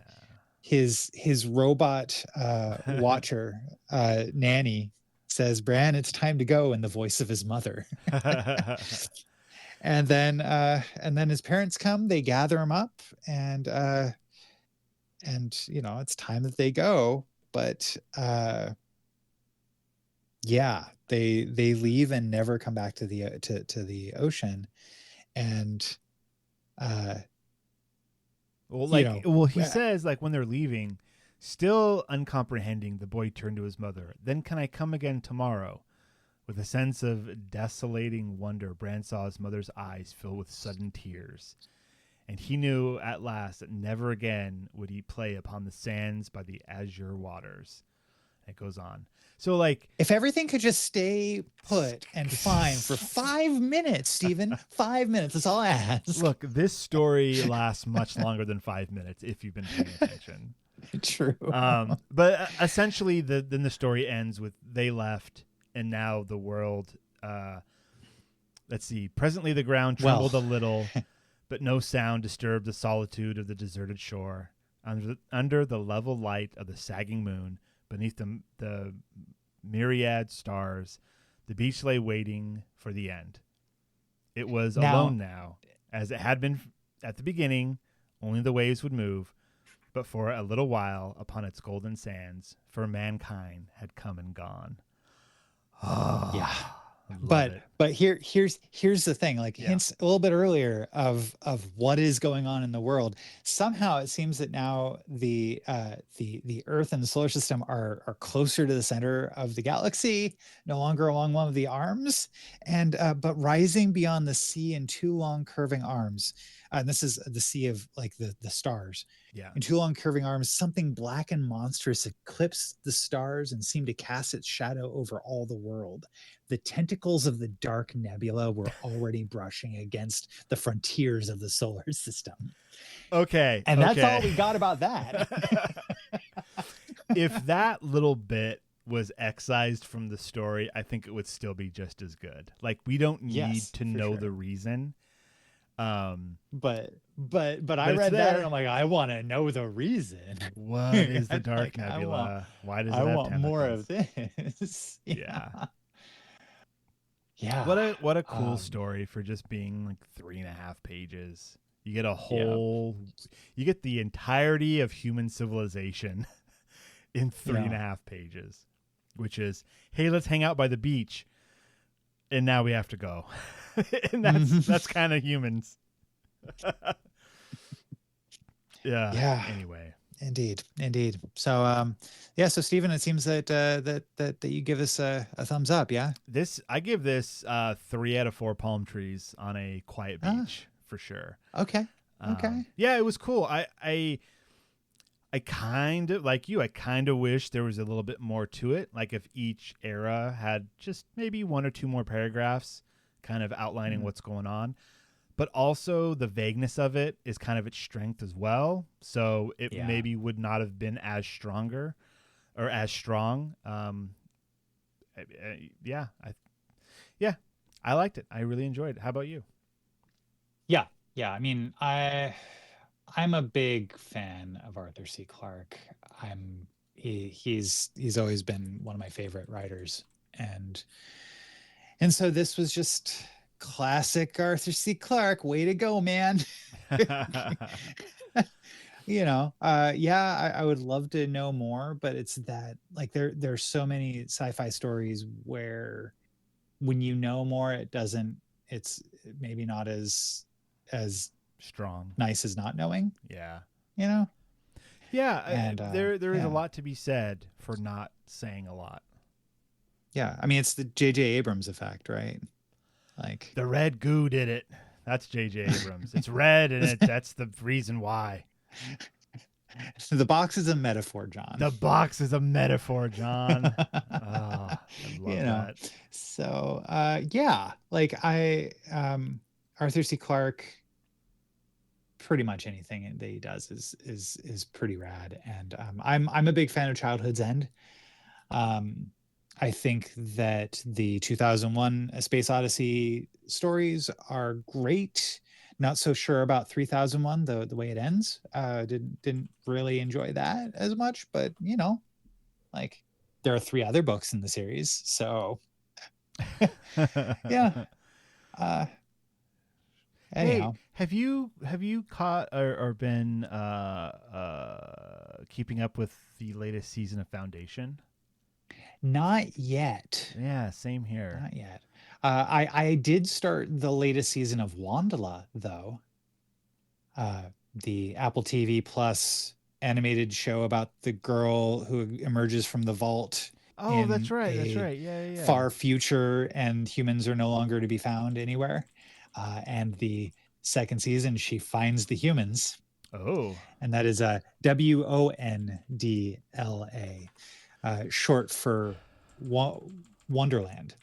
his robot watcher, Nanny, says, Bran, it's time to go, in the voice of his mother. And then his parents come, they gather him up, and it's time that they go. But they leave and never come back to the ocean. And he says, like, when they're leaving, still uncomprehending, the boy turned to his mother. Then can I come again tomorrow? With a sense of desolating wonder, Bran saw his mother's eyes fill with sudden tears. And he knew at last that never again would he play upon the sands by the azure waters. It goes on. So, like, if everything could just stay put and fine for 5 minutes, Stephen, 5 minutes, that's all I ask. Look, this story lasts much longer than 5 minutes if you've been paying attention. True. But essentially, then the story ends with they left, and now the world. Let's see. Presently, the ground trembled a little. But no sound disturbed the solitude of the deserted shore. Under the level light of the sagging moon, beneath the myriad stars, the beach lay waiting for the end. It was alone now, as it had been at the beginning. Only the waves would move, but for a little while upon its golden sands, for mankind had come and gone. Oh, yeah. But here's the thing, like hints a little bit earlier of what is going on in the world. Somehow it seems that now the Earth and the solar system are closer to the center of the galaxy, no longer along one of the arms, and but rising beyond the sea in two long curving arms. And this is the sea of like the stars. Yeah. In two long curving arms, something black and monstrous eclipsed the stars and seemed to cast its shadow over all the world. The tentacles of the dark nebula were already brushing against the frontiers of the solar system. Okay. And that's all we got about that. If that little bit was excised from the story, I think it would still be just as good. Like, we don't need to know the reason. But I read that and I'm like, I want to know the reason. What is the dark nebula? Why does it have I want tentacles? more of this? Yeah. Yeah. What a cool story for just being like 3.5 pages. You get a whole, you get the entirety of human civilization in 3.5 pages, which is, hey, let's hang out by the beach, and now we have to go, and that's kind of humans. Yeah. Anyway. Indeed. So, so Stephen, it seems that that you give us a thumbs up. Yeah. I give this 3 out of 4 palm trees on a quiet beach for sure. Okay. Yeah, it was cool. I kind of like you. I kind of wish there was a little bit more to it. Like if each era had just maybe 1 or 2 more paragraphs, kind of outlining what's going on. But also the vagueness of it is kind of its strength as well. So it maybe would not have been as stronger or as strong. I liked it. I really enjoyed it. How about you? Yeah. I mean, I'm a big fan of Arthur C. Clarke. He's always been one of my favorite writers, and so this was just classic Arthur C. Clarke. Way to go, man. I would love to know more, but it's that like there's so many sci-fi stories where when you know more, it's maybe not as strong, nice as not knowing. Yeah. And there is a lot to be said for not saying a lot. Yeah. I mean, it's the J.J. Abrams effect, right? Like the red goo did it. That's J.J. Abrams. It's red, and that's the reason why. The box is a metaphor, John. The box is a metaphor, John. I love that. So, like Arthur C. Clarke, pretty much anything that he does is pretty rad, and I'm a big fan of Childhood's End. I think that the 2001 A Space Odyssey stories are great. Not so sure about 3001, the way it ends. Didn't really enjoy that as much, but like there are 3 other books in the series, so yeah. Anyhow, hey, have you caught or been keeping up with the latest season of Foundation? Not yet. Yeah, same here. Not yet. I did start the latest season of Wandala, though. The Apple TV Plus animated show about the girl who emerges from the vault. Oh, that's right. Yeah. Far future, and humans are no longer to be found anywhere. And the second season, she finds the humans. Oh. And that is Wondla. Short for Wonderland,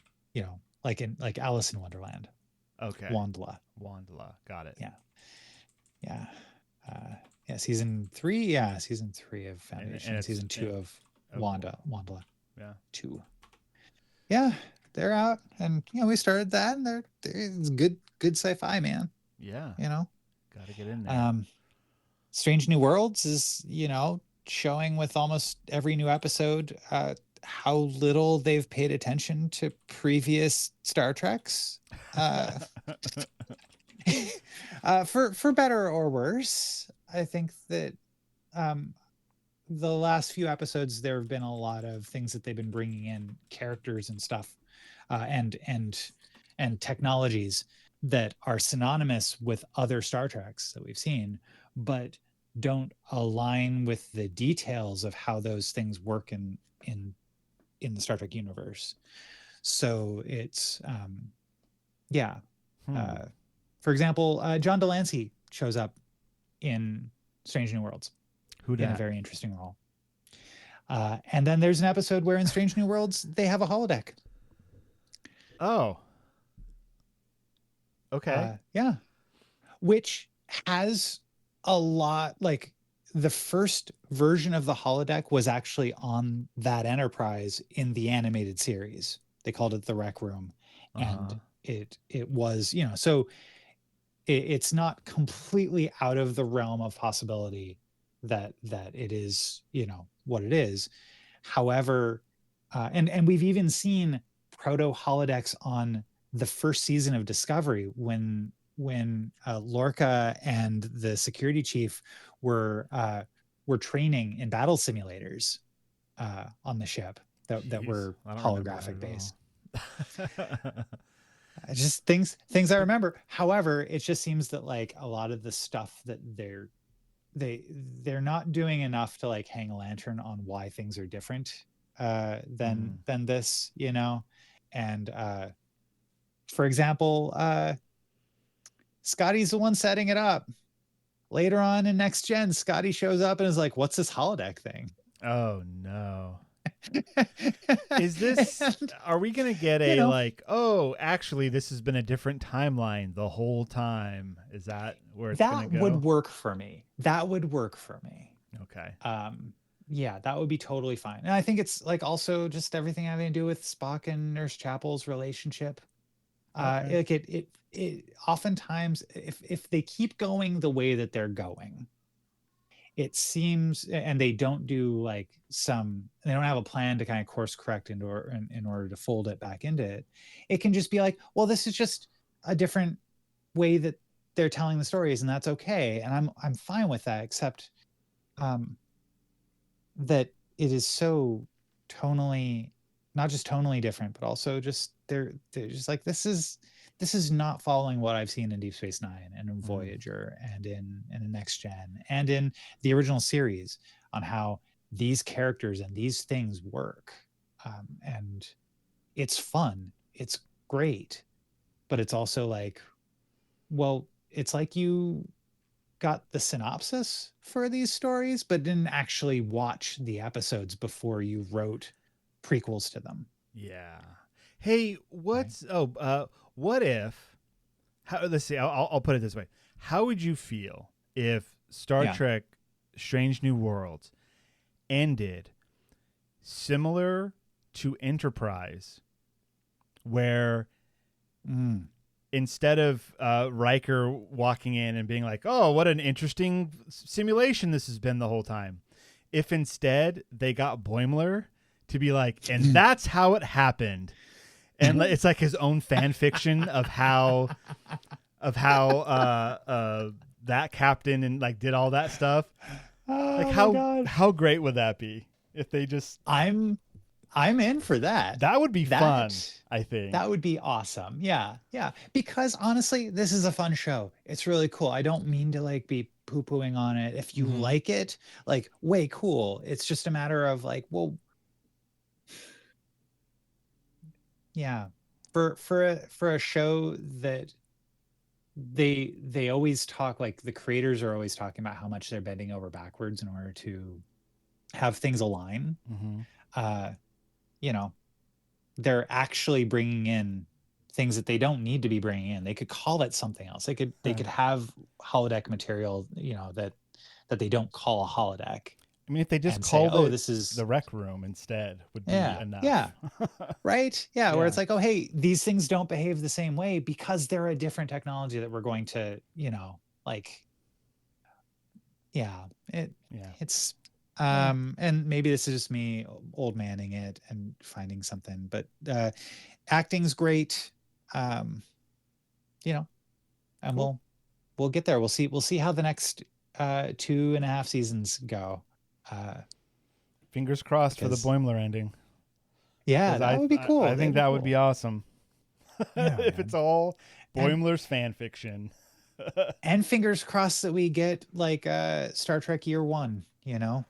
like Alice in Wonderland. Okay. Wondla. Got it. Yeah. Season 3. Yeah, season 3 of Foundation. And season 2 of Wandla. Yeah. 2. Yeah, they're out, and we started that, and it's good sci-fi, man. Yeah. Gotta get in there. Strange New Worlds is showing with almost every new episode how little they've paid attention to previous Star Treks, for better or worse. I think that the last few episodes, there have been a lot of things that they've been bringing in, characters and stuff, and technologies that are synonymous with other Star Treks that we've seen, but don't align with the details of how those things work in the Star Trek universe. So it's for example, John Delancey shows up in Strange New Worlds. Who dat? In a very interesting role. And then there's an episode where in Strange New Worlds they have a holodeck. Oh. Okay. Which has a lot, like the first version of the holodeck was actually on that Enterprise in the animated series. They called it the Rec Room, and it was, so it's not completely out of the realm of possibility that it is, what it is. However, and we've even seen proto holodecks on the first season of Discovery when Lorca and the security chief were training in battle simulators on the ship that were holographic based. Just things I remember. However, it just seems that like a lot of the stuff that they're not doing enough to like hang a lantern on why things are different than this, you know. And for example, Scotty's the one setting it up. Later on in Next Gen, Scotty shows up and is like, "What's this holodeck thing?" Oh no. Is this, are we gonna get a like, oh, actually this has been a different timeline the whole time? Is that where it's gonna go? That would work for me. Okay. Yeah, that would be totally fine. And I think it's like also just everything having to do with Spock and Nurse Chapel's relationship. Okay. Like it oftentimes if they keep going the way that they're going, it seems, and they don't do like they don't have a plan to kind of course correct in order to fold it back into it. It can just be like, well, this is just a different way that they're telling the stories, and that's okay. And I'm fine with that, except that it is so tonally, not just tonally different, but also just they're just like, this is not following what I've seen in Deep Space Nine and in Voyager and in Next Gen and in the original series on how these characters and these things work. And it's fun, it's great, but it's also like, well, it's like you got the synopsis for these stories, but didn't actually watch the episodes before you wrote prequels to them. Yeah. Hey, what if, let's see, I'll put it this way. How would you feel if Star Trek Strange New Worlds ended similar to Enterprise, where instead of Riker walking in and being like, oh, what an interesting simulation this has been the whole time, if instead they got Boimler to be like, and that's how it happened. And it's like his own fan fiction of how that captain and like did all that stuff. Like how great would that be if they just? I'm in for that. That would be fun. I think that would be awesome. Yeah. Because honestly, this is a fun show. It's really cool. I don't mean to like be poo-pooing on it. If you like it, like, way cool. It's just a matter of like, well, yeah, for a show that they always talk, like the creators are always talking about how much they're bending over backwards in order to have things align. You know, they're actually bringing in things that they don't need to be bringing in. They could call it something else. They could have holodeck material, you know, that they don't call a holodeck. I mean, if they just called this is the rec room instead, would be enough. Yeah. Right. Yeah. Where it's like, oh, hey, these things don't behave the same way because they're a different technology that we're going to, you know, like, it's, and maybe this is just me old manning it and finding something, but acting's great. You know, and we'll get there. We'll see how the next 2.5 seasons go. Fingers crossed for the Boimler ending. Yeah, that would be cool. I think that would be awesome. If it's all Boimler's fan fiction. And fingers crossed that we get like Star Trek Year One, you know,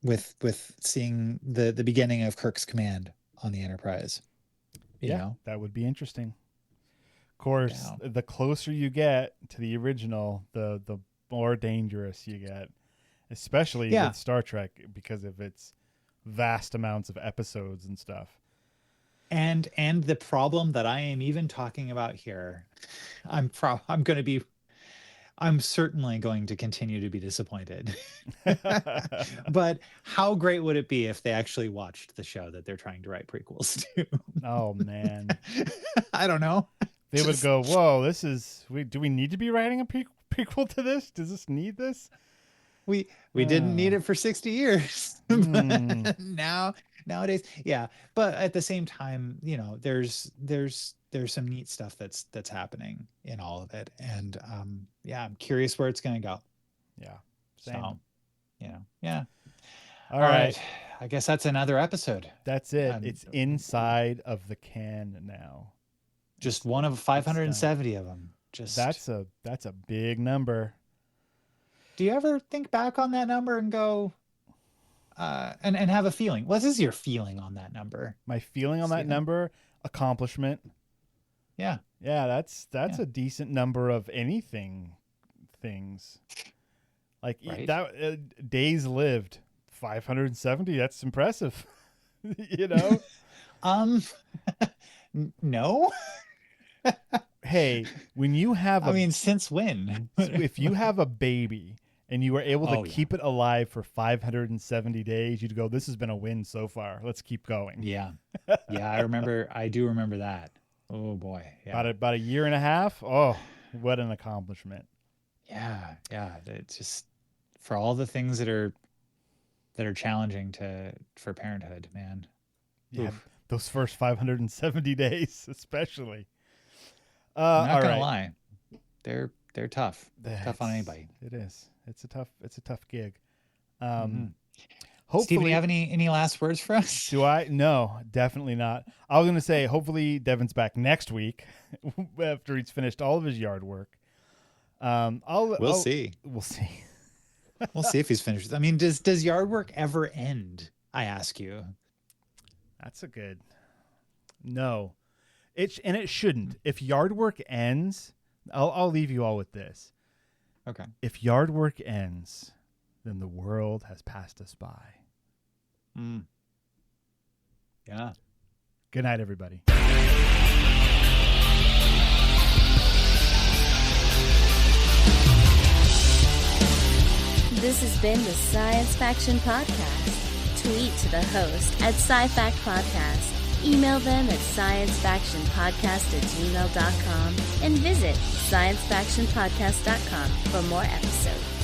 with seeing the beginning of Kirk's command on the Enterprise. You know? That would be interesting. Of course, the closer you get to the original, the more dangerous you get. Especially with Star Trek because of its vast amounts of episodes and stuff. And the problem that I am even talking about here, I'm certainly going to continue to be disappointed. But how great would it be if they actually watched the show that they're trying to write prequels to? Oh man. I don't know. They would go, whoa, do we need to be writing a prequel to this? Does this need this? We didn't need it for 60 years. But now nowadays. Yeah. But at the same time, you know, there's some neat stuff that's happening in all of it. And yeah, I'm curious where it's going to go. Yeah. Same. So, you know, yeah. All right. I guess that's another episode. That's it. It's inside of the can now. Just one of 570 of them. Just that's a big number. Do you ever think back on that number and go and have a feeling? What is your feeling on that number? My feeling on that number, accomplishment. Yeah. Yeah, that's a decent number of things. Like that days lived, 570, that's impressive. You know? No. Hey, when you have since when? If you have a baby and you were able to keep it alive for 570 days, you'd go, this has been a win so far. Let's keep going. Yeah. Yeah, I do remember that. Oh boy. Yeah. About a year and a half. Oh, what an accomplishment. Yeah. Yeah. It's just for all the things that are challenging for parenthood, man. Yeah. Oof. Those first 570 days, especially. I'm not gonna lie. They're tough. Tough on anybody. It is. It's a tough gig. Hopefully, Steve, do you have any last words for us? Do I? No, definitely not. I was going to say, hopefully Devon's back next week after he's finished all of his yard work. We'll see. We'll see. We'll see if he's finished. I mean, does yard work ever end? I ask you. That's a good. No, it shouldn't. If yard work ends, I'll leave you all with this. Okay. If yard work ends, then the world has passed us by. Yeah. Good night, everybody. This has been the Science Faction Podcast. Tweet to the host at SciFact Podcast. Email them at sciencefactionpodcast@gmail.com and visit sciencefactionpodcast.com for more episodes.